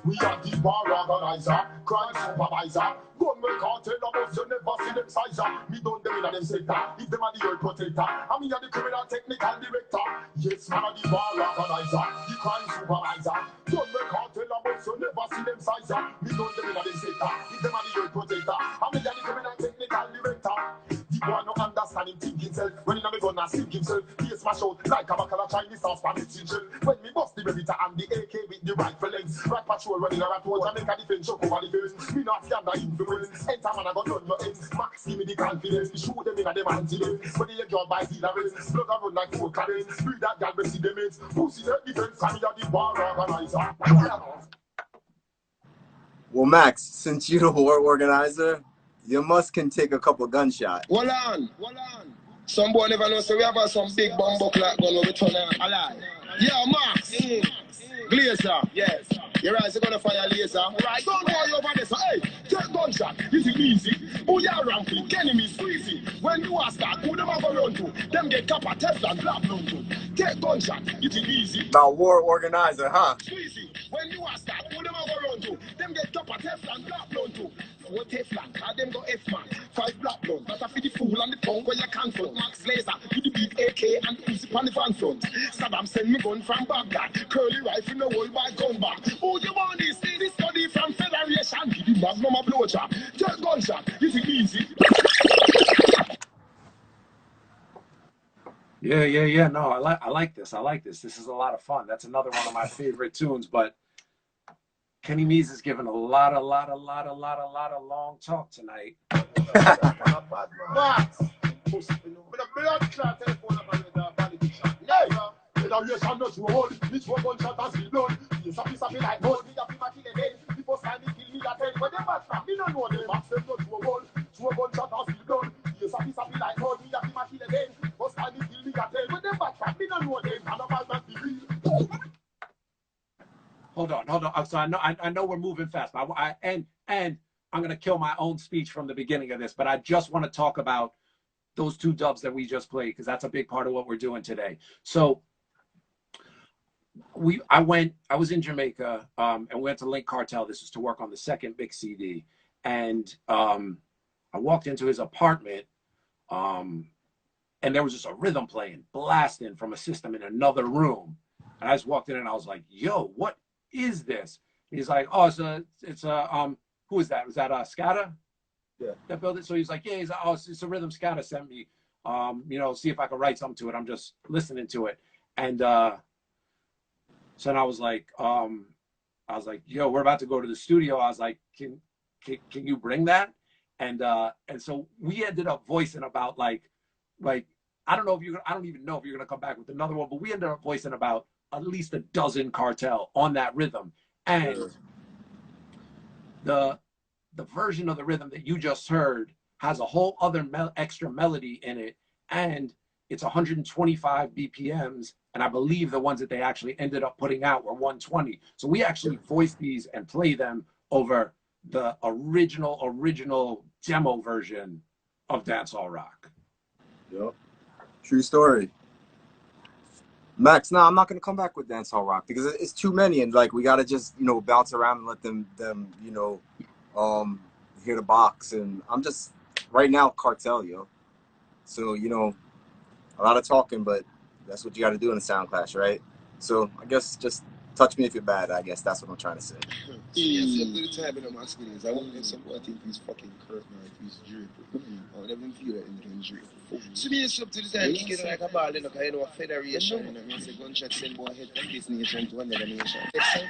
We are the bar organizer, crime supervisor. Gun me cartel, almost you never see them size. Me don't them in them sector. If them are the earth protector, I mean, the criminal technical director. Yes, man, the war organizer, the crime supervisor. Don't make cartel about so never see them size. Me don't them in them sector. If them are the earth protector, I mean, the criminal technical director. The boy no understand him think himself. When he never gonna sink himself, he smash out like a bacala Chinese house Spanish in shell. When me bust the Beretta and the AK with the rifle lens. Rat patrol running around towards Jamaica defense, show over the fence. Me not stand the influence. Enter man I got done your ends. Max give me the confidence. Me shoot them in a them anti-lens. When they job by dealers, blood and run like 4 cannons. Breed that gal see them ends. Pussy that defense, and me are the war organizer. Well, Max, since you're the war organizer, you can take a couple gunshots. Hold on. Some boy never know, so we have some big bumbo clock gun where we turn alive. Yeah, Max. Glazer. Yes. Your eyes are gonna fire laser. Right. Don't worry over this. Hey, take gunshot. This is easy. Who you around to? Enemy squeezy. When you are start, who them go run to? Them get copper, Tesla, grab run to. Take gunshot. It is easy. Now, war organizer, huh? Squeezy. When you are start, who them go run to? Them get copper, Tesla, grab run to. What Teflon, and them go F-man. 5 black blood, that's a for the fool and the tongue where you can't front. Max Glazer, with the big AK and the easy on the front front. Saddam send me gun from Baghdad. Curly rifle no hold by gun back. Oh, you want this? This study from Federation. Give the magnum a blowjob. Just gunshot. This is easy. Yeah. No, I like this. This is a lot of fun. That's another one of my favorite tunes, but Kenny Meez is giving a lot of long talk tonight. Max, with a blood clot telephone up with a vanity shot. Federation not you hold. This one gunshot has been done. Yes, happy like hold. Me happy my kill again. People stand me kill me at 10. But them bad from me no know them. Max them not you hold. Two gunshot has been done. Yes, happy like hold. Me happy my kill again. People stand me kill me at 10. But them bad from me no know them. And a bad man be real. Hold on. So I know we're moving fast, but and I'm gonna kill my own speech from the beginning of this, but I just want to talk about those 2 dubs that we just played because that's a big part of what we're doing today. So I was in Jamaica and we went to Link Cartel. This was to work on the second big CD, and I walked into his apartment, and there was just a rhythm playing, blasting from a system in another room, and I just walked in and I was like, "Yo, what is this?" He's like, "Oh, it's a who is that? Was that Scada? Yeah. That built it." So he's like, "Yeah." He's like, "Oh, it's a rhythm Scada sent me. See if I can write something to it. I'm just listening to it." And so then I was like, "Yo, we're about to go to the studio." I was like, "Can you bring that?" And so we ended up voicing about like I don't even know if you're gonna come back with another one, but we ended up voicing about at least a dozen Cartel on that rhythm. And the version of the rhythm that you just heard has a whole other extra melody in it, and it's 125 BPMs, and I believe the ones that they actually ended up putting out were 120. So we actually voiced these and play them over the original demo version of Dancehall Rock. Yep. True story. Max, no, I'm not gonna come back with Dancehall Rock because it's too many, and like we gotta just bounce around and let them hear the box. And I'm just right now Cartel, yo. So a lot of talking, but that's what you got to do in a sound clash, right? So I guess just touch me if you're bad. I guess that's what I'm trying to say. Yes, look at the time in the masculinity. I want to support him to his fucking curtain or to his drip. I would never feel that in the drip. So me up to the time, kicking like a ball, you know, a federation, and I say gunshot send boy head from this nation to another nation.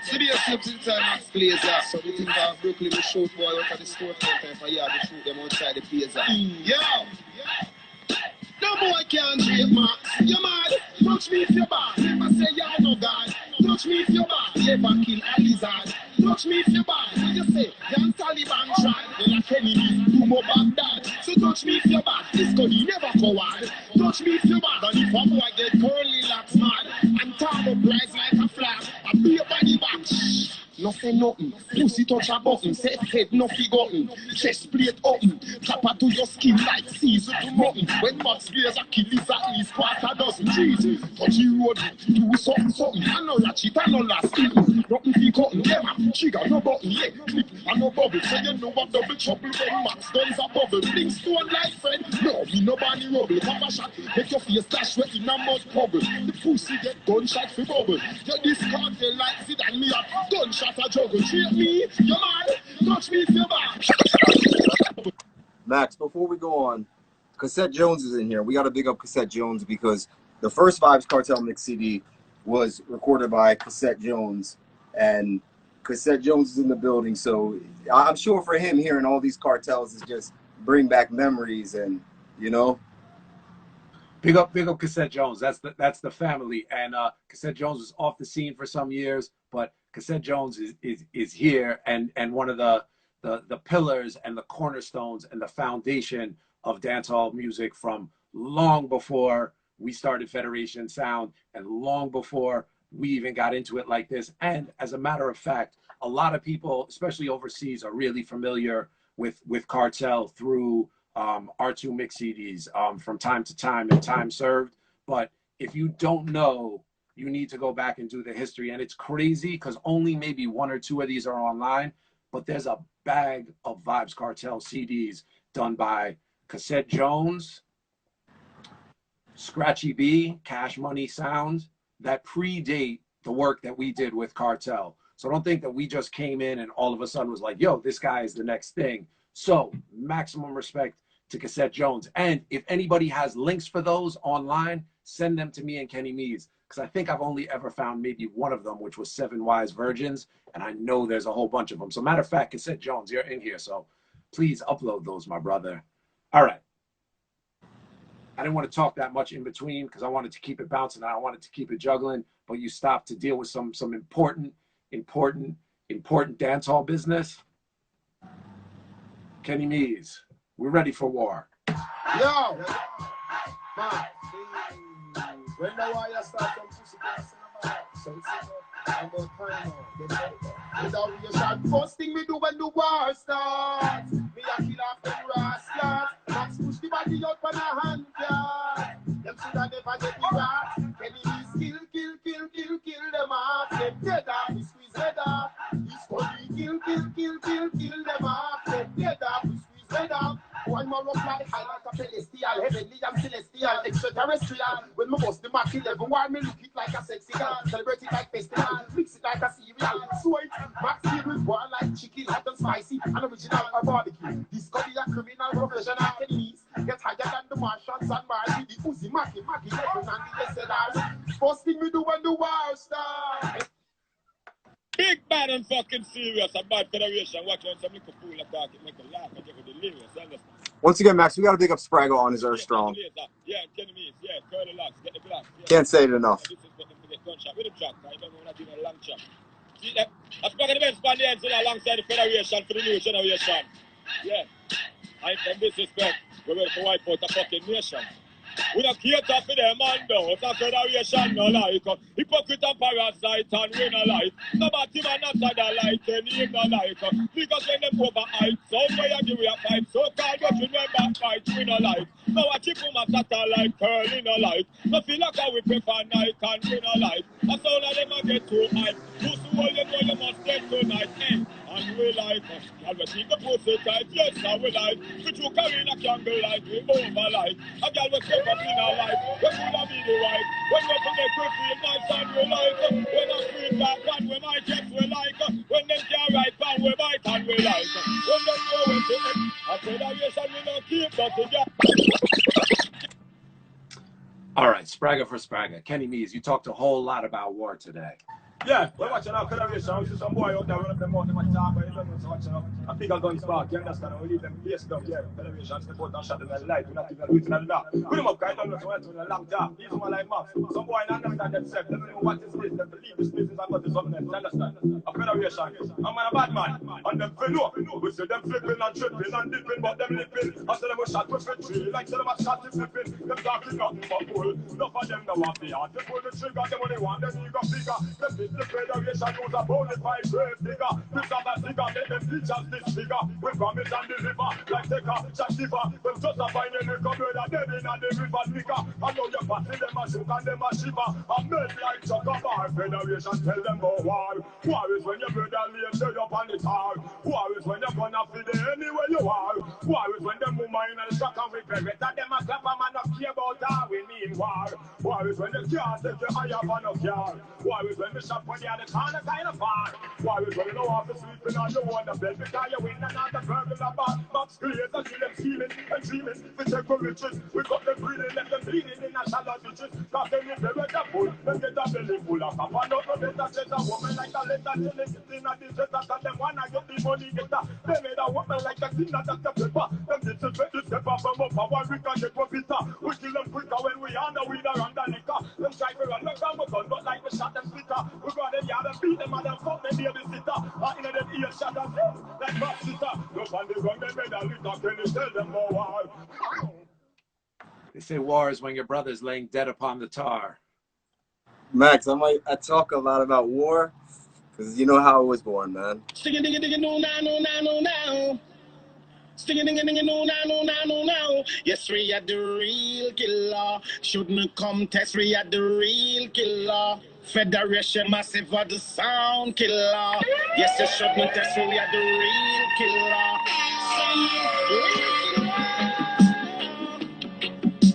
So me up to the time, Max Glazer. So we think of Brooklyn, we shoot boy out of the store time for yard to shoot them outside the Glazer. Yo! No boy can't drip, Max. You mad? Touch me if you're bad. Never say you're no guy. Touch me if you're bad. Never kill a lizard. Touch me if you're bad. So you say, young Taliban tried. Then a Kennedy, do more Baghdad. So touch me if you're bad. This Cody never forward. Touch me if you're bad. And if a boy get curly locks mad and turn up rise like a flag, I be your body back. No say nothing. Pussy touch a button, set head no forgotten. Chest plate open, copper to your skin like Caesar to mutton. When Max Glazer kill is at least quarter dozen cheese. Touch the road, do something. I no ratchet, I no last. Nothing fi cutting, them trigger no button, yeah, clip and no bubble. So you know what double trouble when Max guns a bubble. Bling stone like Fred, no, me no bunny rubble. Papa shot, make your face dash wet in a mud bubble. The pussy get gunshot for bubble. You discard the lights it and me a gunshot a juggle. Treat me, you man, touch me if you back. Max, before we go on, Cassette Jones is in here. We got to big up Cassette Jones because the first Vibes Cartel mix CD was recorded by Cassette Jones, and Cassette Jones is in the building. So I'm sure for him hearing all these cartels is just bring back memories, and you know. Big up Cassette Jones. That's the family. And Cassette Jones was off the scene for some years, but Cassette Jones is here and one of the pillars and the cornerstones and the foundation of dancehall music from long before we started Federation Sound and long before we even got into it like this. And as a matter of fact, a lot of people, especially overseas, are really familiar with Cartel through R2 mix CDs from time to time and time served. But if you don't know, you need to go back and do the history. And it's crazy because only maybe one or two of these are online, but there's a bag of Vibes Cartel CDs done by Cassette Jones, Scratchy B, Cash Money Sound, that predate the work that we did with Cartel. So don't think that we just came in and all of a sudden was like, yo, this guy is the next thing. So maximum respect to Cassette Jones. And if anybody has links for those online, send them to me and Kenny Meez, because I think I've only ever found maybe one of them, which was 7 Wise Virgins, and I know there's a whole bunch of them. So matter of fact, Cassette Jones, you're in here, so please upload those, my brother. All right. I didn't want to talk that much in between because I wanted to keep it bouncing and I wanted to keep it juggling, but you stopped to deal with some important dance hall business. Kenny Meez, we're ready for war. Yo, man, when the wire start from pussy class in the back, so it's I'm going to time now. Without reason, first thing we do when the war starts, me a kill off them rascals. Max push the body out on a hand guard. Them shoulda never get the rats. Kenny Meez kill them off. Them dead off, we squeeze head off. This country kill them off. Them dead off, we squeeze head off. One more up like high like a celestial, heavenly and celestial, extraterrestrial. When me bust the Mach 11, why me look it like a sexy girl? Celebrate it like festival, mix it like a cereal. Sweet, Max Gabriel born like chicken, hot and spicy, and original or barbecue. Discover a criminal professional enemies. Get higher than the Martians and Mars with the Uzi, Mackie, Legend and the SLRs. First thing we do when the war starts. Big bad and fucking serious about Federation. Watch on some little fool attack it, make a laugh and get delirious. Understand? Once again, Max, we got to big up Spraggle on his Earth Strong. Yeah, Kenny Meez, yeah, curl the locks, get the glass. Yeah. Can't say it enough. This is for them to get gunshot with the track. I don't know when I do a long track. See that? I'm speaking the best band the end alongside the Federation for the new generation. Yeah. I from disrespect, we're ready to wipe out a fucking nation. We don't cater for them and don't a Federation no like. Hypocrite and parasite and we no like. Nobody man not a like and him no like. Because when them over height, somewhere you give we a fight. So called but remember fight we no like. Now a chip woman satellite curly no like. No feel like how we prefer night and we no like. A sound of them a get too high. Who's who all you know you must get tonight, eh? And we like us. And we see the pussy tight, yes, and we like. We two carry in a candle light, we over like. A girl we step up in our life, we full of the wife. When we make we feel nice and we like. When a screen back and we might yes, we like. When them can right and we bite and we like. When them know when to end, I said that yes, and we don't keep that together. All right, Spragga for Spragga. Kenny Meez, you talked a whole lot about war today. Yeah, we're watching our Federation. We see some boy out there running them out, them attack, but you don't know so much. A bigger gun spark, you understand? We leave them face down, yeah. Federation step out and shot them in the light. We're not even rooting on that. Put them up, guys, don't know so much in a long time. These are like Max. Some boy not understand themselves. They don't know what is this. They believe this business and what is something else. You understand? A Federation. I'm a bad man. And them fellow. We see them flipping and tripping and dipping, but them lipping. I say them a shot with tree. Like say them a shot is flipping. Them talking nothing but bull. Enough of them now want the heart. They pull the trigger, them only want them ego bigger. Them big The Federation use a bonafide grave digger. This other digger, let them teachers disfigure. We promise and deliver, like take a Shashiva. Them just a find a liquor brother dead in the river liquor. I know your party, them a shook and them a shiver. I made like Chuck a bar. Federation tell them about war. War is when your brother lay straight up on the tar. War is when you're gonna feed it anywhere you are. War is when them woman in the shock and we beretta. Them a clap and man not care about how we mean war. War is when the car take you higher on a car. War is when the shop when you are the corner kind of far. War is when you know how to sleep in on your own bed because you win another burglar bar. Max Glazer, see them scheming and dreaming. We take for riches. We got them breathing, let them bleeding in a shallow ditches. Cause they need the red full. Them get a belly full of cap and not no better chase a woman like a letter chilling. Sitting at the chest and them wanna get the money getter. They made a woman like a sinner that's the paper. Them disrespect the step up from up power. We can get what bitter. We kill them quicker when we on the weed around the liquor. Them try to run the ground with guns, but like we shot them splitter. We got them yard and beat them and them fuck them babysitter. In them ears shot them like back sitter. Look on the gun, they made a litter. Can you tell them more war? They say war is when your brother's laying dead upon the tar. Max, I talk a lot about war because you know how I was born, man. Sing it, no, no. Sing it, no. Yes, we are the real killer. Shouldn't come test, we are the real killer. Federation massive for the sound killer. Yes, you shouldn't test, we are the real killer.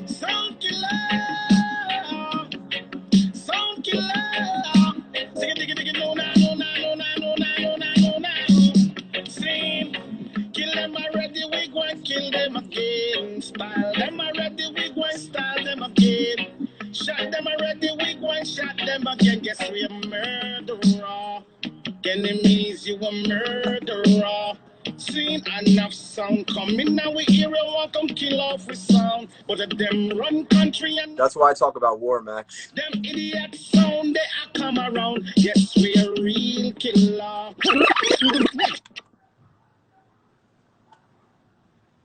Sound killer. Sing it, no, no. Sing. Kill them already, we go and kill them again. Style them already, we go and style them again. Shot them already, we go and shot them again. Guess we a murderer. Enemies, you a murderer. Seen enough sound coming, now we hear it, want come kill off with sound. But if them run country and That's why I talk about war, Max. them idiot sound, they a come around. Yes, we a real killer.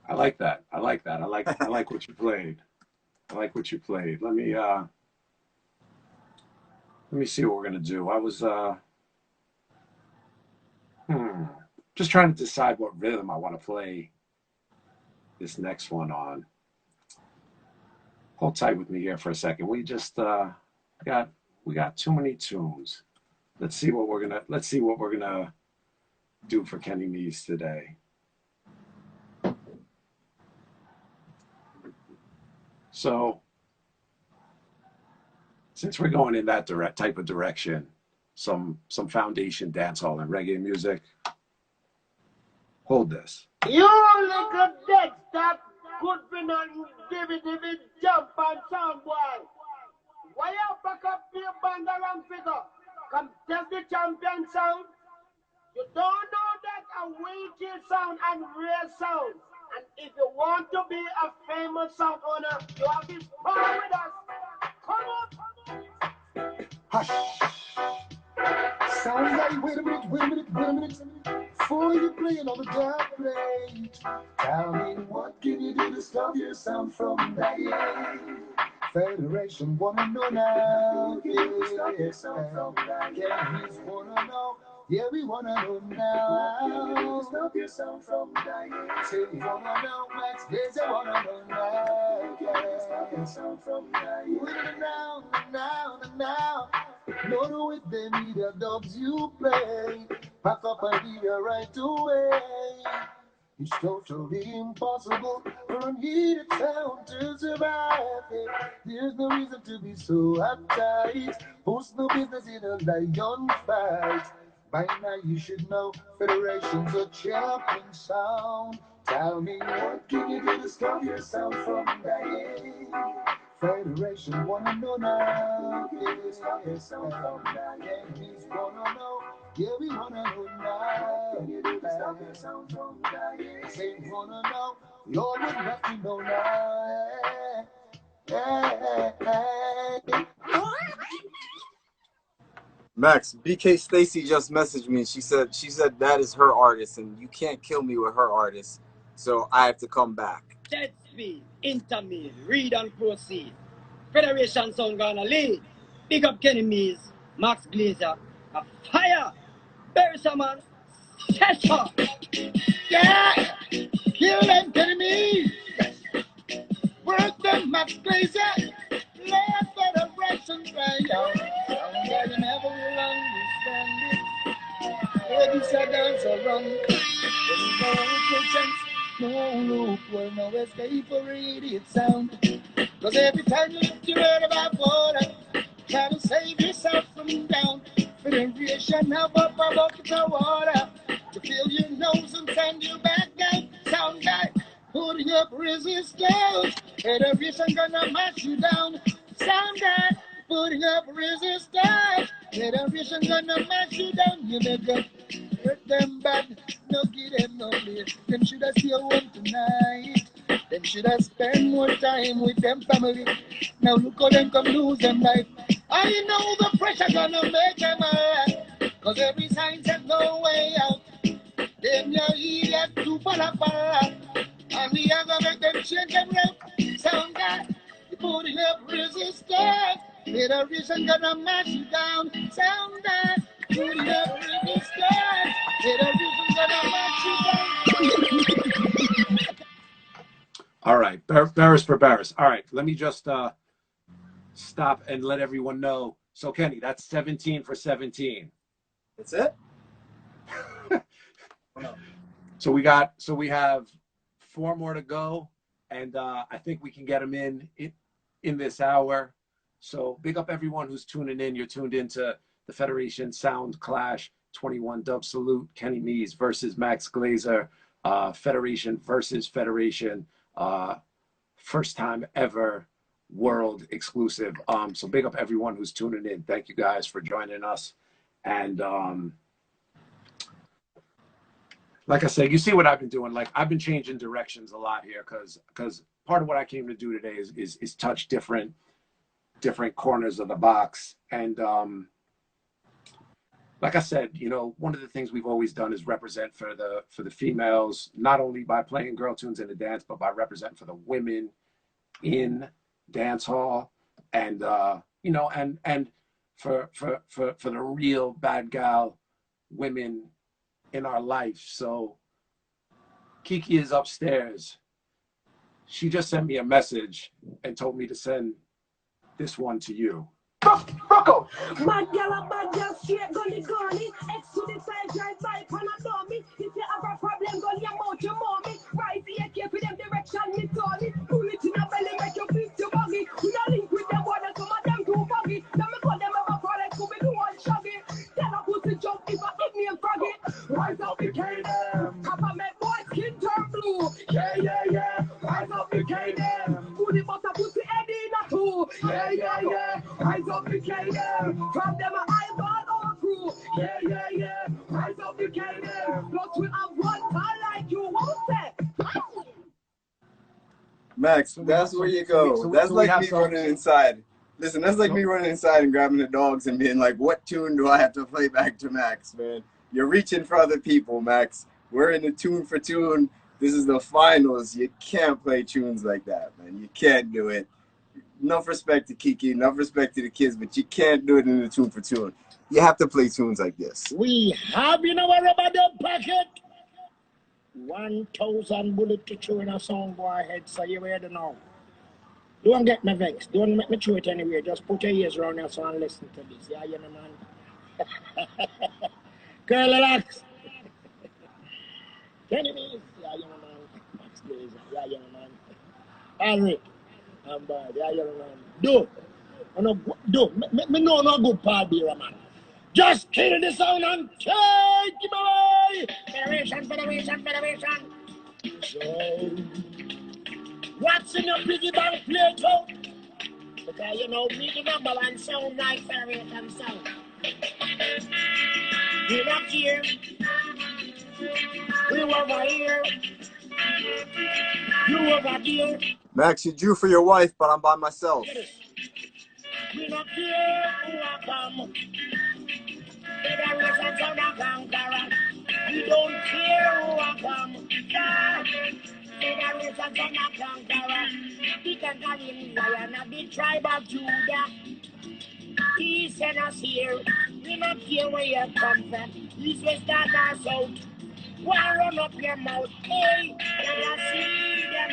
I like that. I like what you played. Let me see what we're gonna do. I was just trying to decide what rhythm I want to play this next one on. Hold tight with me here for a second. We just we got too many tunes. Let's see what we're gonna do for Kenny Meez today. So since we're going in that type of direction, some foundation dancehall and reggae music. Hold this. You little dead stop, good for nothing, divvy, jump and sound boy. Why you pack up your band around figure? Come test the champion sound. You don't know that a wicked sound and real sound. And if you want to be a famous sound owner, you have to power with us. Come on. Hush. Sounds like, wait a minute. Before you play on the dark plate, tell me what can you do to stop your sound from dying? Federation wanna know now. Stop your sound from dying. Please wanna know. Yeah, we wanna know now. Stop your sound from dying. Say you wanna know, Max Glazer wanna know now. Stop your sound from dying. Now. Know the with them media dubs you play. Pack up and be here right away. It's totally impossible for unheeded sound to survive. There's no reason to be so uptight. Post no business in a lion fight. By now you should know Federation's a champion sound. Tell me what can you do to stop your sound from dying? Federation wanna know now. Stop your sound from dying. He's wanna know. Yeah, we wanna know now. Can you do to stop your sound from dying? Say wanna know. Lord would have to know now. Max, BK Stacy just messaged me. She said that is her artist, and you can't kill me with her artist. So I have to come back. Jet speed, intermeal, read and proceed. Federation sound gonna lead. Big up Kenny Meez, Max Glazer, A fire. Bury some man. Set up. Yeah. Kill them enemies. Work them Max Glazer. Last Federation trial. Somewhere you never will understand it. Where this a dance around. There is no patience, no loophole, no escape for idiot sound. Cause every time you lift your head about water, try to save yourself from down. Federation have up a bucket of water to fill your nose and send you back down. Sound guy, putting up resistance. Federation gonna mash you down. Sound guy, putting up resistance. Federation gonna mash you down. You never hurt them bad, no give them no play. Them shoulda stay home tonight. Them shoulda spend more time with them family. Now look how them come lose them life. I know the pressure gonna make them mad. Cause every sign says no way out. Them your idiot to para. And we are gonna make them change them round. Sound guy, you putting up resistance. Federation gonna mash you down. Sound guy, putting up resistance. Federation gonna mash you down. All right, Barris for Barris. All right, let me just stop and let everyone know. So Kenny, that's 17 for 17. That's it? So we have 4 more to go, and I think we can get them in this hour. So big up everyone who's tuning in. You're tuned into the Federation Sound Clash 21 Dub Salute. Kenny Meez versus Max Glazer. Federation versus Federation. First time ever world exclusive. So big up everyone who's tuning in. Thank you guys for joining us. And like I said, you see what I've been doing. Like I've been changing directions a lot here because part of what I came to do today is touch different corners of the box. And like I said, you know, one of the things we've always done is represent for the females, not only by playing girl tunes in the dance, but by representing for the women in dance hall, and you know, and for the real bad gal women in our life. So Kiki is upstairs. She just sent me a message and told me to send this one to you. Rocco! Bad girl, straight gunny. X to the side, drive by, pan and dummy. If you have a problem, gun your mouth, your mommy. Right here, keep with them direction, me Tony. Pull it in a belly, make your feet too buggy. We don't link with them, water, some of them too buggy. Then me call them ever product, who we do one shuggy. Tell a pussy jump if I give me a froggy. Rise up, the K-them. Papa make boy skin turn blue. Yeah. Rise up, the K-them. Pull the butter, pussy head in a two. Yeah. Rise up, the K-them. From them a eyeball all crew. Yeah. Rise up, the K-them. Plus we have one time like you won't say. Max, that's where you go. That's like me running inside. Listen, that's like me running inside and grabbing the dogs and being like, what tune do I have to play back to Max, man? You're reaching for other people, Max. We're in the tune for tune. This is the finals. You can't play tunes like that, man. You can't do it. Enough respect to Kiki, enough respect to the kids, but you can't do it in the tune for tune. You have to play tunes like this. We have in our rubber dub pocket 1,000 bullets to chew in a song boy head, so you ready now. Don't get me vexed. Don't make me chew it anywhere. Just put your ears around your so and listen to this. Yeah, you know, man. Girl, relax. Kenny Meez. Yeah, you know, man. Max Glazer. Yeah, you know, man. Henry. I'm bad. Yeah, you know, man. Do. Me know no good part beer, man. Just kill the sound and take him away. Federation. So, what's in your piggy bank plate out? Because you know, me the number one sound like Federation sound. We not here. We over here. You over here. Max, you drew for your wife, but I'm by myself. We not here who are come. Federation sound a conqueror. We don't care who are come. Federation sound a conqueror. We can call him lion of the tribe of Judah. He sent us here. You not care where you come from. East, west, north, or south. Why run up your mouth? Hey, you see them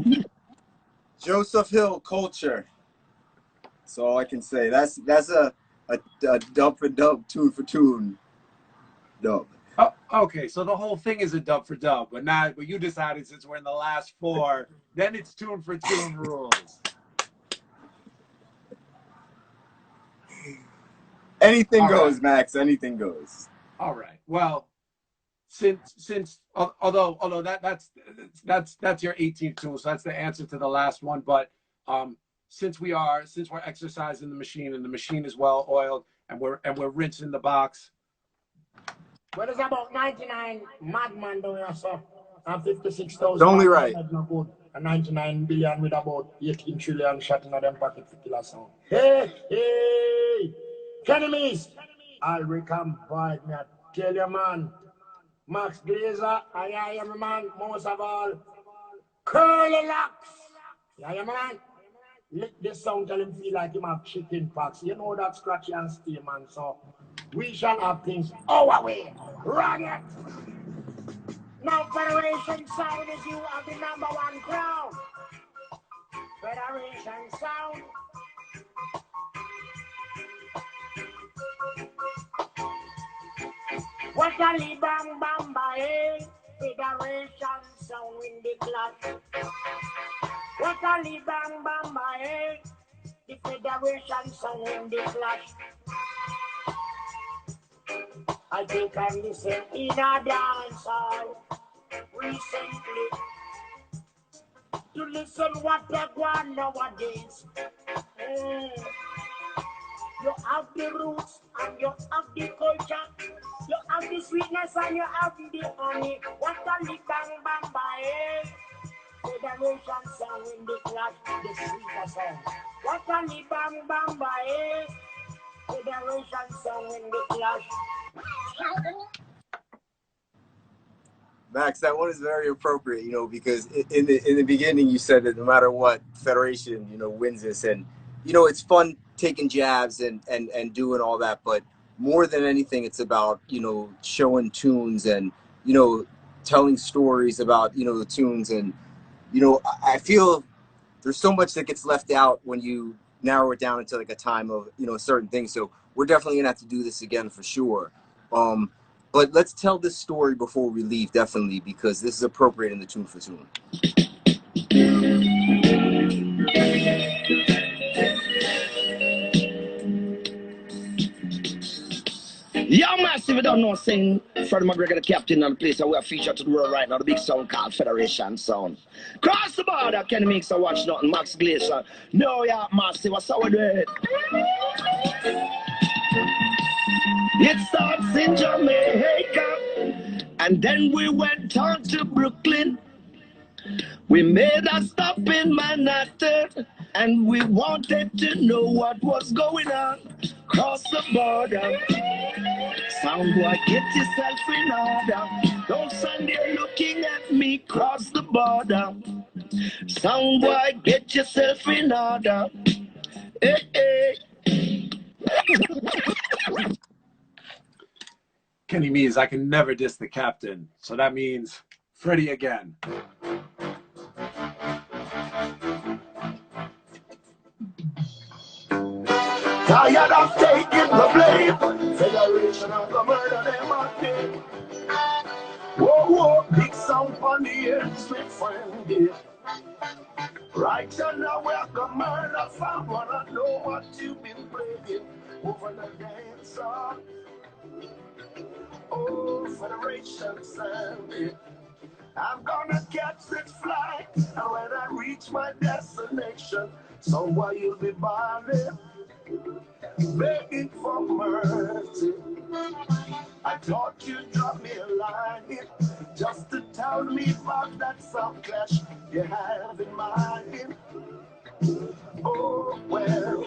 again. Joseph Hill culture. That's all I can say. That's a dub for dub, tune for tune dub. Oh, okay, so the whole thing is a dub for dub, but you decided since we're in the last four, then it's tune for tune rules. Anything All goes, right. Max. Anything goes. All right. Well, since although that's your 18th tune, so that's the answer to the last one. But since we're exercising the machine and the machine is well oiled and we're rinsing the box. Well, there's about 99 madman down here, sir. And 56,000. It's only right. No good. And 99 billion with about 18 trillion shot in them pocket for killer sound. Hey, hey! Enemies! I'll recombine me. I tell you, man. Max Glazer, I am a man, most of all. Curly locks! I am a man. Lick this sound, tell him feel like him have chicken pox. You know that scratchy and stay, man, so we shall have things our way. Run it! Now Federation Sound is you have the #1 crown. Federation Sound. What a li bang bang bang, Federation Sound in the clash. What a li bang bang bang, the Federation Sound in the clash. I think I listen in a dance hall recently to listen what they want nowadays. You have the roots and you have the culture. You have the sweetness and you have the honey. What a li bang bang bang, Federation Sound in the clash, the sweeter sound. What a li bang bang bang, Federation Sound in the clash. Max, that one is very appropriate, you know, because in the beginning you said that no matter what, Federation, you know, wins this, and you know it's fun taking jabs and doing all that, but more than anything, it's about, you know, showing tunes and, you know, telling stories about, you know, the tunes, and you know, I feel there's so much that gets left out when you narrow it down into like a time of, you know, certain things. So we're definitely gonna have to do this again for sure. But let's tell this story before we leave, definitely, because this is appropriate in the tune for tune. Yeah, massive, you don't know, saying Freddie McGregor, the captain of the place, and we are featured to the world right now, the big song called Federation Sound. Cross the border, Kenny Meez, watch nothing, Max Glazer. No, yeah, massive, what's how we do it? It starts in Jamaica, and then we went on to Brooklyn. We made a stop in Manhattan, and we wanted to know what was going on. Cross the border, sound boy, get yourself in order. Don't stand there looking at me. Cross the border, sound boy, get yourself in order. Hey, hey. Kenny Meez, I can never diss the captain. So that means Freddie again. Tired of taking the blame. Federation of the murder them again. Whoa, whoa, big sound on the ends with friendly. Right now we're gonna murder fam. Wanna know what you've been playing over the dance song. Oh, Federation Sound. I'm gonna catch this flight, and when I reach my destination, somewhere you'll be balling, begging for mercy. I thought you'd drop me a line just to tell me about that sound clash you have in mind. Oh well,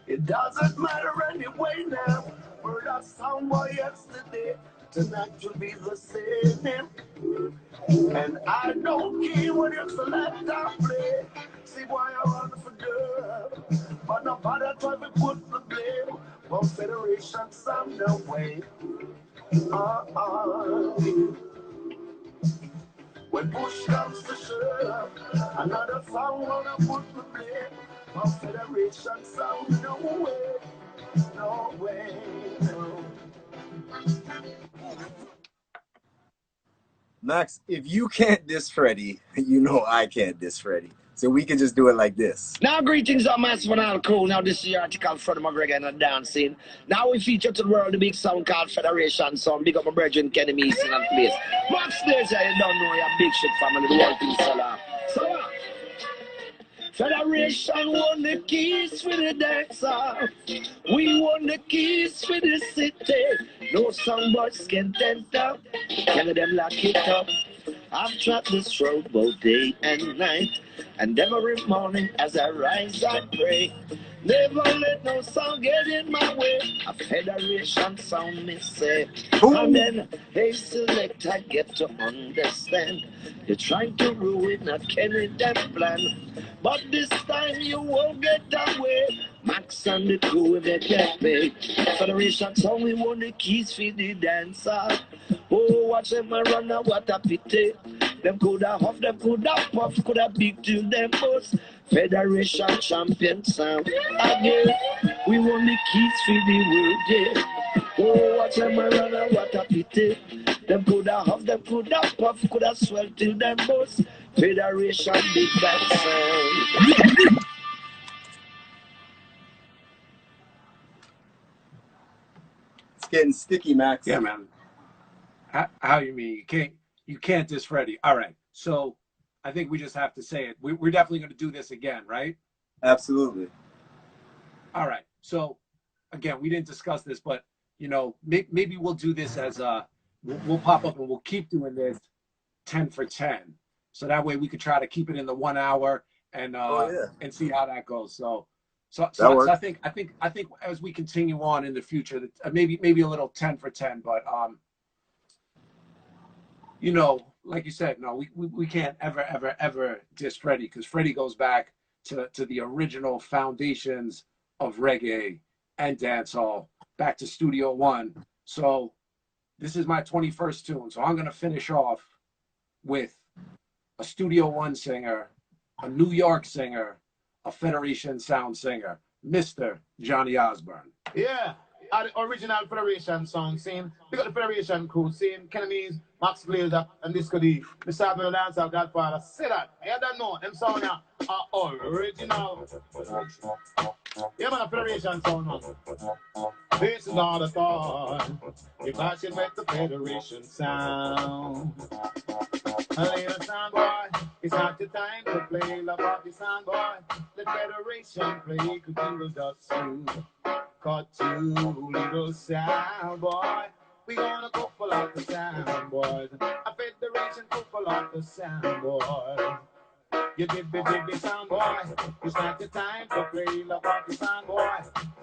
it doesn't matter anyway now. Heard that sound boy yesterday, tonight will be the same. And I don't care what you select or play. See why I run for girl, but nobody try to put the blame. One federation sound the way. When push comes to shove, another song wanna put the blame. One federation sound no way, no way, no. Max, if you can't diss Freddie, you know I can't diss Freddie. So we can just do it like this. Now, greetings, I'm Massive and all cool. Now, this is your article, Freddie McGregor and the dancing. Now, we feature to the world the big song called Federation Song. Big up my brethren, Kenny Meez in that place. Max Glazer, you don't know your big shit family, the whole thing, so Federation won the keys for the dancer. We won the keys for the city. No songboys can enter. Tell them lock it up. I've trapped this road both day and night, and every morning as I rise I pray. Never let no sound get in my way. A federation sound me say. And then they select, I get to understand. You're trying to ruin a Kenny them plan. But this time you won't get away. Max and the crew they get paid. Federation sound we want the keys for the dancer. Oh, watch them a run, what a pity. Them coulda huff, them coulda puff, coulda big till them bust. Federation champion sound again. We want the keys for the world, yeah. Oh, watch them a run, what a pity. Them coulda huff, them coulda puff, coulda swell till them bust. Federation big bad sound. It's getting sticky, Max. Yeah, man. How you mean you can't diss Freddie? All right, so I think we just have to say it. We're definitely going to do this again, right? Absolutely. All right. So again, we didn't discuss this, but you know, maybe we'll do this as we'll pop up and we'll keep doing this 10 for 10. So that way we could try to keep it in the 1 hour and and see how that goes. So I think as we continue on in the future, that maybe a little 10 for 10, but you know, like you said, no, we can't ever diss Freddie, because Freddie goes back to the original foundations of reggae and dancehall, back to Studio One. So this is my 21st tune. So I'm gonna finish off with a Studio One singer, a New York singer, a Federation sound singer, Mr. Johnny Osborne. Yeah, the original Federation sound scene. We got the Federation crew scene, Kenny Meez, Max Glazer, and Disco D. Mr. Abner Dancer, Godfather. Say that. You don't know. Them sound are original. Yeah, man, a Federation sound, man. This is all the time. You clash it with the Federation sound. A little sound boy, it's not the time to play. Love of the sound boy. The Federation play, cause we will just you. Cut you, little sound boy. We gonna go for like the sound boys. A Federation go for like the sound boy. You dibby sound boy. It's not the time to play. Love of the sound boy.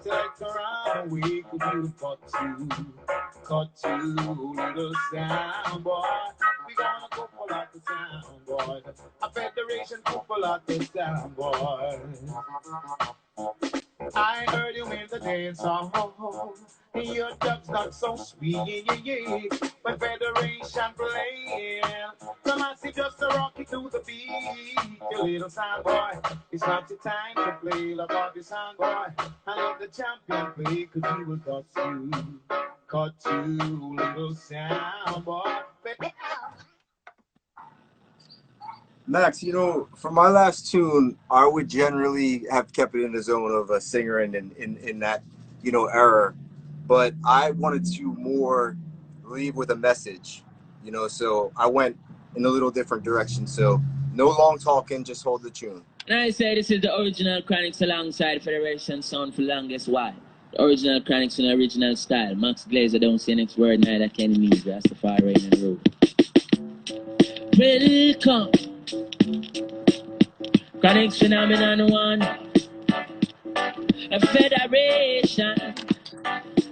Select around, we could do cut you, little sound boy. We gonna go for like the sound boy. A Federation go for like the sound boy. I heard you in the dance hall. Your dub's not so sweet. When Federation playing, the massive just a rock it to the beat. You little sound boy, it's not your time to play. Love of the sound boy, I let the champion play, cause he will cut you, little sound boy. Max, you know, for my last tune, I would generally have kept it in the zone of a singer and in that, you know, era. But I wanted to more leave with a message, you know, so I went in a little different direction. So no long talking, just hold the tune. And I say this is the original Chronics alongside Federation Sound for longest while. The original Chronics in the original style. Max Glazer don't say next word, neither Kenny Meez, Rastafari in the road. Welcome. Chronics phenomenon one. A Federation.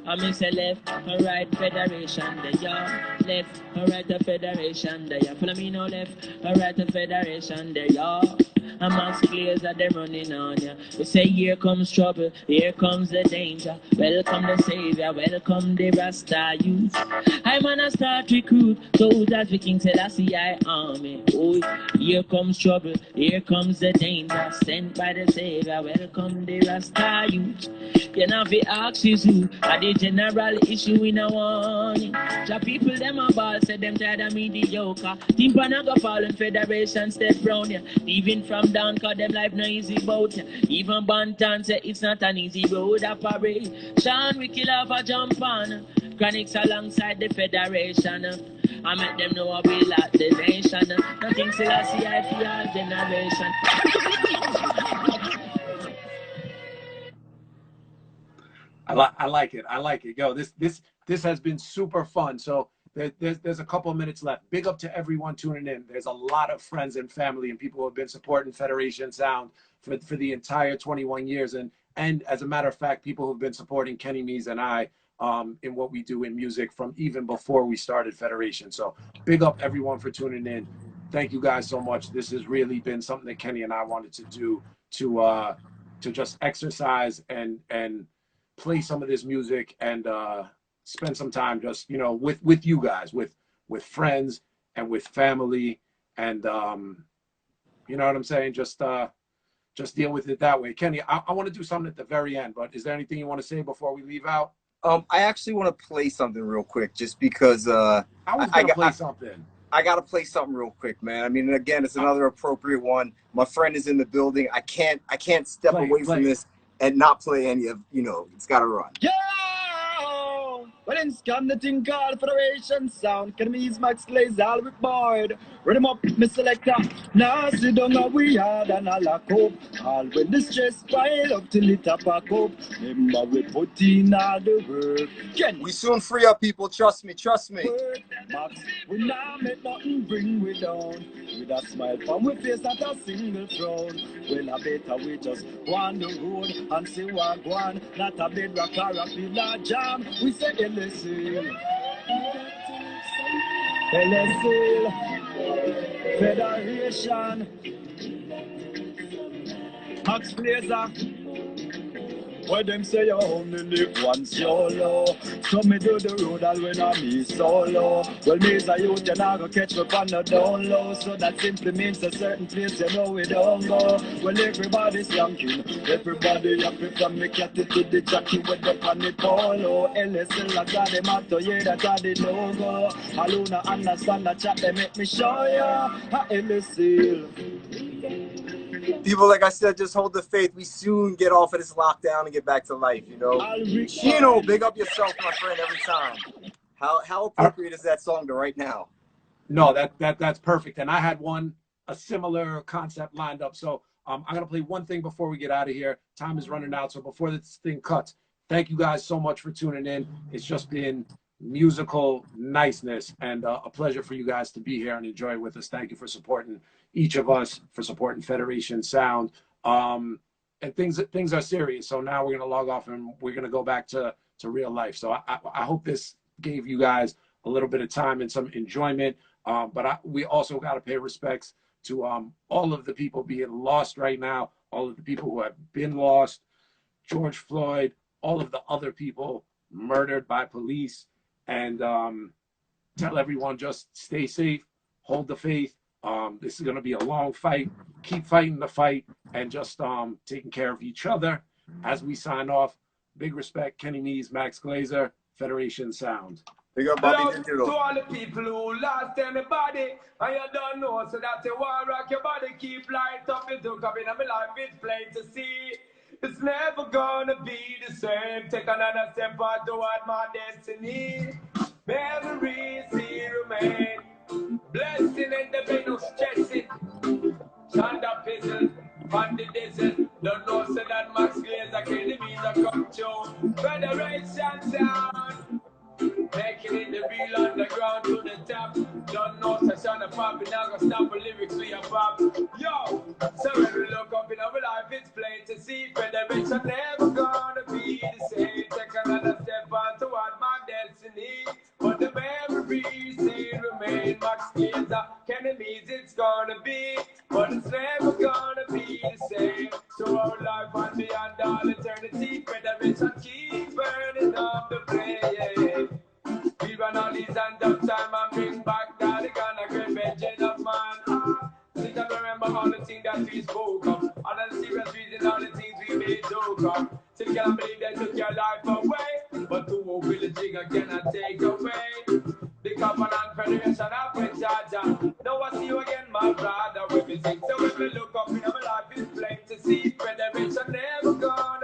I miss a left or right Federation there, yeah. Left or right a Federation there, yeah. Follow me now, left or right a Federation there, yeah. And Max Glazer, they're running on ya. We say, here comes trouble, here comes the danger. Welcome the savior, welcome the Rasta youth. I'm gonna start recruit soldiers with King Selassie army. Oh, here comes trouble, here comes the danger. Sent by the savior, welcome the Rasta youth. You know, if you ask is who, are the general issue in a warning. The people them a ball, say them tired of mediocre. Team Panaga fallen federation step round ya. Even from down, cause them life no easy bout ya. Even Bantan say it's not an easy road operate. Sean we kill off a jump on. Chronics alongside the federation. I make them know I will at the nation. Nothing still I see I feel our generation. I like it. I like it. Yo, this has been super fun. So there's a couple of minutes left. Big up to everyone tuning in. There's a lot of friends and family and people who have been supporting Federation Sound for the entire 21 years. And as a matter of fact, people who've been supporting Kenny Meez and I in what we do in music from even before we started Federation. So big up everyone for tuning in. Thank you guys so much. This has really been something that Kenny and I wanted to do to just exercise and play some of this music and spend some time just, you know, with you guys, with friends and with family, and you know what I'm saying? Just deal with it that way. Kenny, I want to do something at the very end, but is there anything you want to say before we leave out? I actually want to play something real quick, just because I was gonna play something. I gotta play something real quick, man. I mean, again, it's another appropriate one. My friend is in the building. I can't step away from this and not play any of, you know, it's gotta run. Yo! Well, in scan the thing called Federation Sound. Can me use Max Glazer all with board. Read him up, Miss Selector. Now sit down and we hard and all a cope. All when the stress pile up till it up a cope. Remember we put in all the work. We soon free up people, trust me, trust me. Max, we now make nothing bring we down. With a smile from we face not a single frown. Well, I better we just go on the road and see what go on. Not a bedrock or a pillar jam. We say LSL. LSL. Federation. Max Glazer. Where them say you only live once YOLO. So me do the road all when I'm me solo. Well, me's a youth, you not gonna catch me on the down low. So that simply means a certain place you know we don't go. Well, everybody's yanking, everybody happy from the cat to the jockey with the panic polo. LSL I got them out to yeah, that are the logo. I don't understand the chat, they make me show ya. LSL. People, like I said, just hold the faith. We soon get off of this lockdown and get back to life, you know. Chino, big up yourself, my friend, every time. How appropriate is that song to right now? No, that's perfect. And I had a similar concept lined up. So I'm gonna play one thing before we get out of here. Time is running out, so before this thing cuts, thank you guys so much for tuning in. It's just been musical niceness and a pleasure for you guys to be here and enjoy it with us. Thank you for supporting each of us, for supporting Federation Sound. And things are serious. So now we're gonna log off and we're gonna go back to real life. So I hope this gave you guys a little bit of time and some enjoyment. But we also got to pay respects to all of the people being lost right now, all of the people who have been lost, George Floyd, all of the other people murdered by police, and tell everyone just stay safe, hold the faith. This is going to be a long fight. Keep fighting the fight and just taking care of each other. As we sign off, big respect, Kenny Meez, Max Glazer, Federation Sound. Big up, Bobby to all the people who lost anybody, and you don't know, so that you want to rock your body, keep light up, it took up in my life, it's plain to see. It's never gonna be the same. Take another step forward toward my destiny. Memories here remain. Blessing and the pain of stressing. Shonda Pizzle, on the desert. Don't know, so that Max Glazer, Kenny Meez a come to Federation Sound. Making it the real underground to the top. Don't know, so Shonda Pop, and now gonna stop the lyrics we are pop. Yo, so when we look up in our life, it's plain to see. Federation never gonna be the same. Take another step on toward my destiny. But the memories still remain. Max Glazer, Kenny Meez, it's gonna be. But it's never gonna Federation of Georgia. Now I see you again, my brother. When me sing, so when me look up in my life, it's plain to see Federation never gone.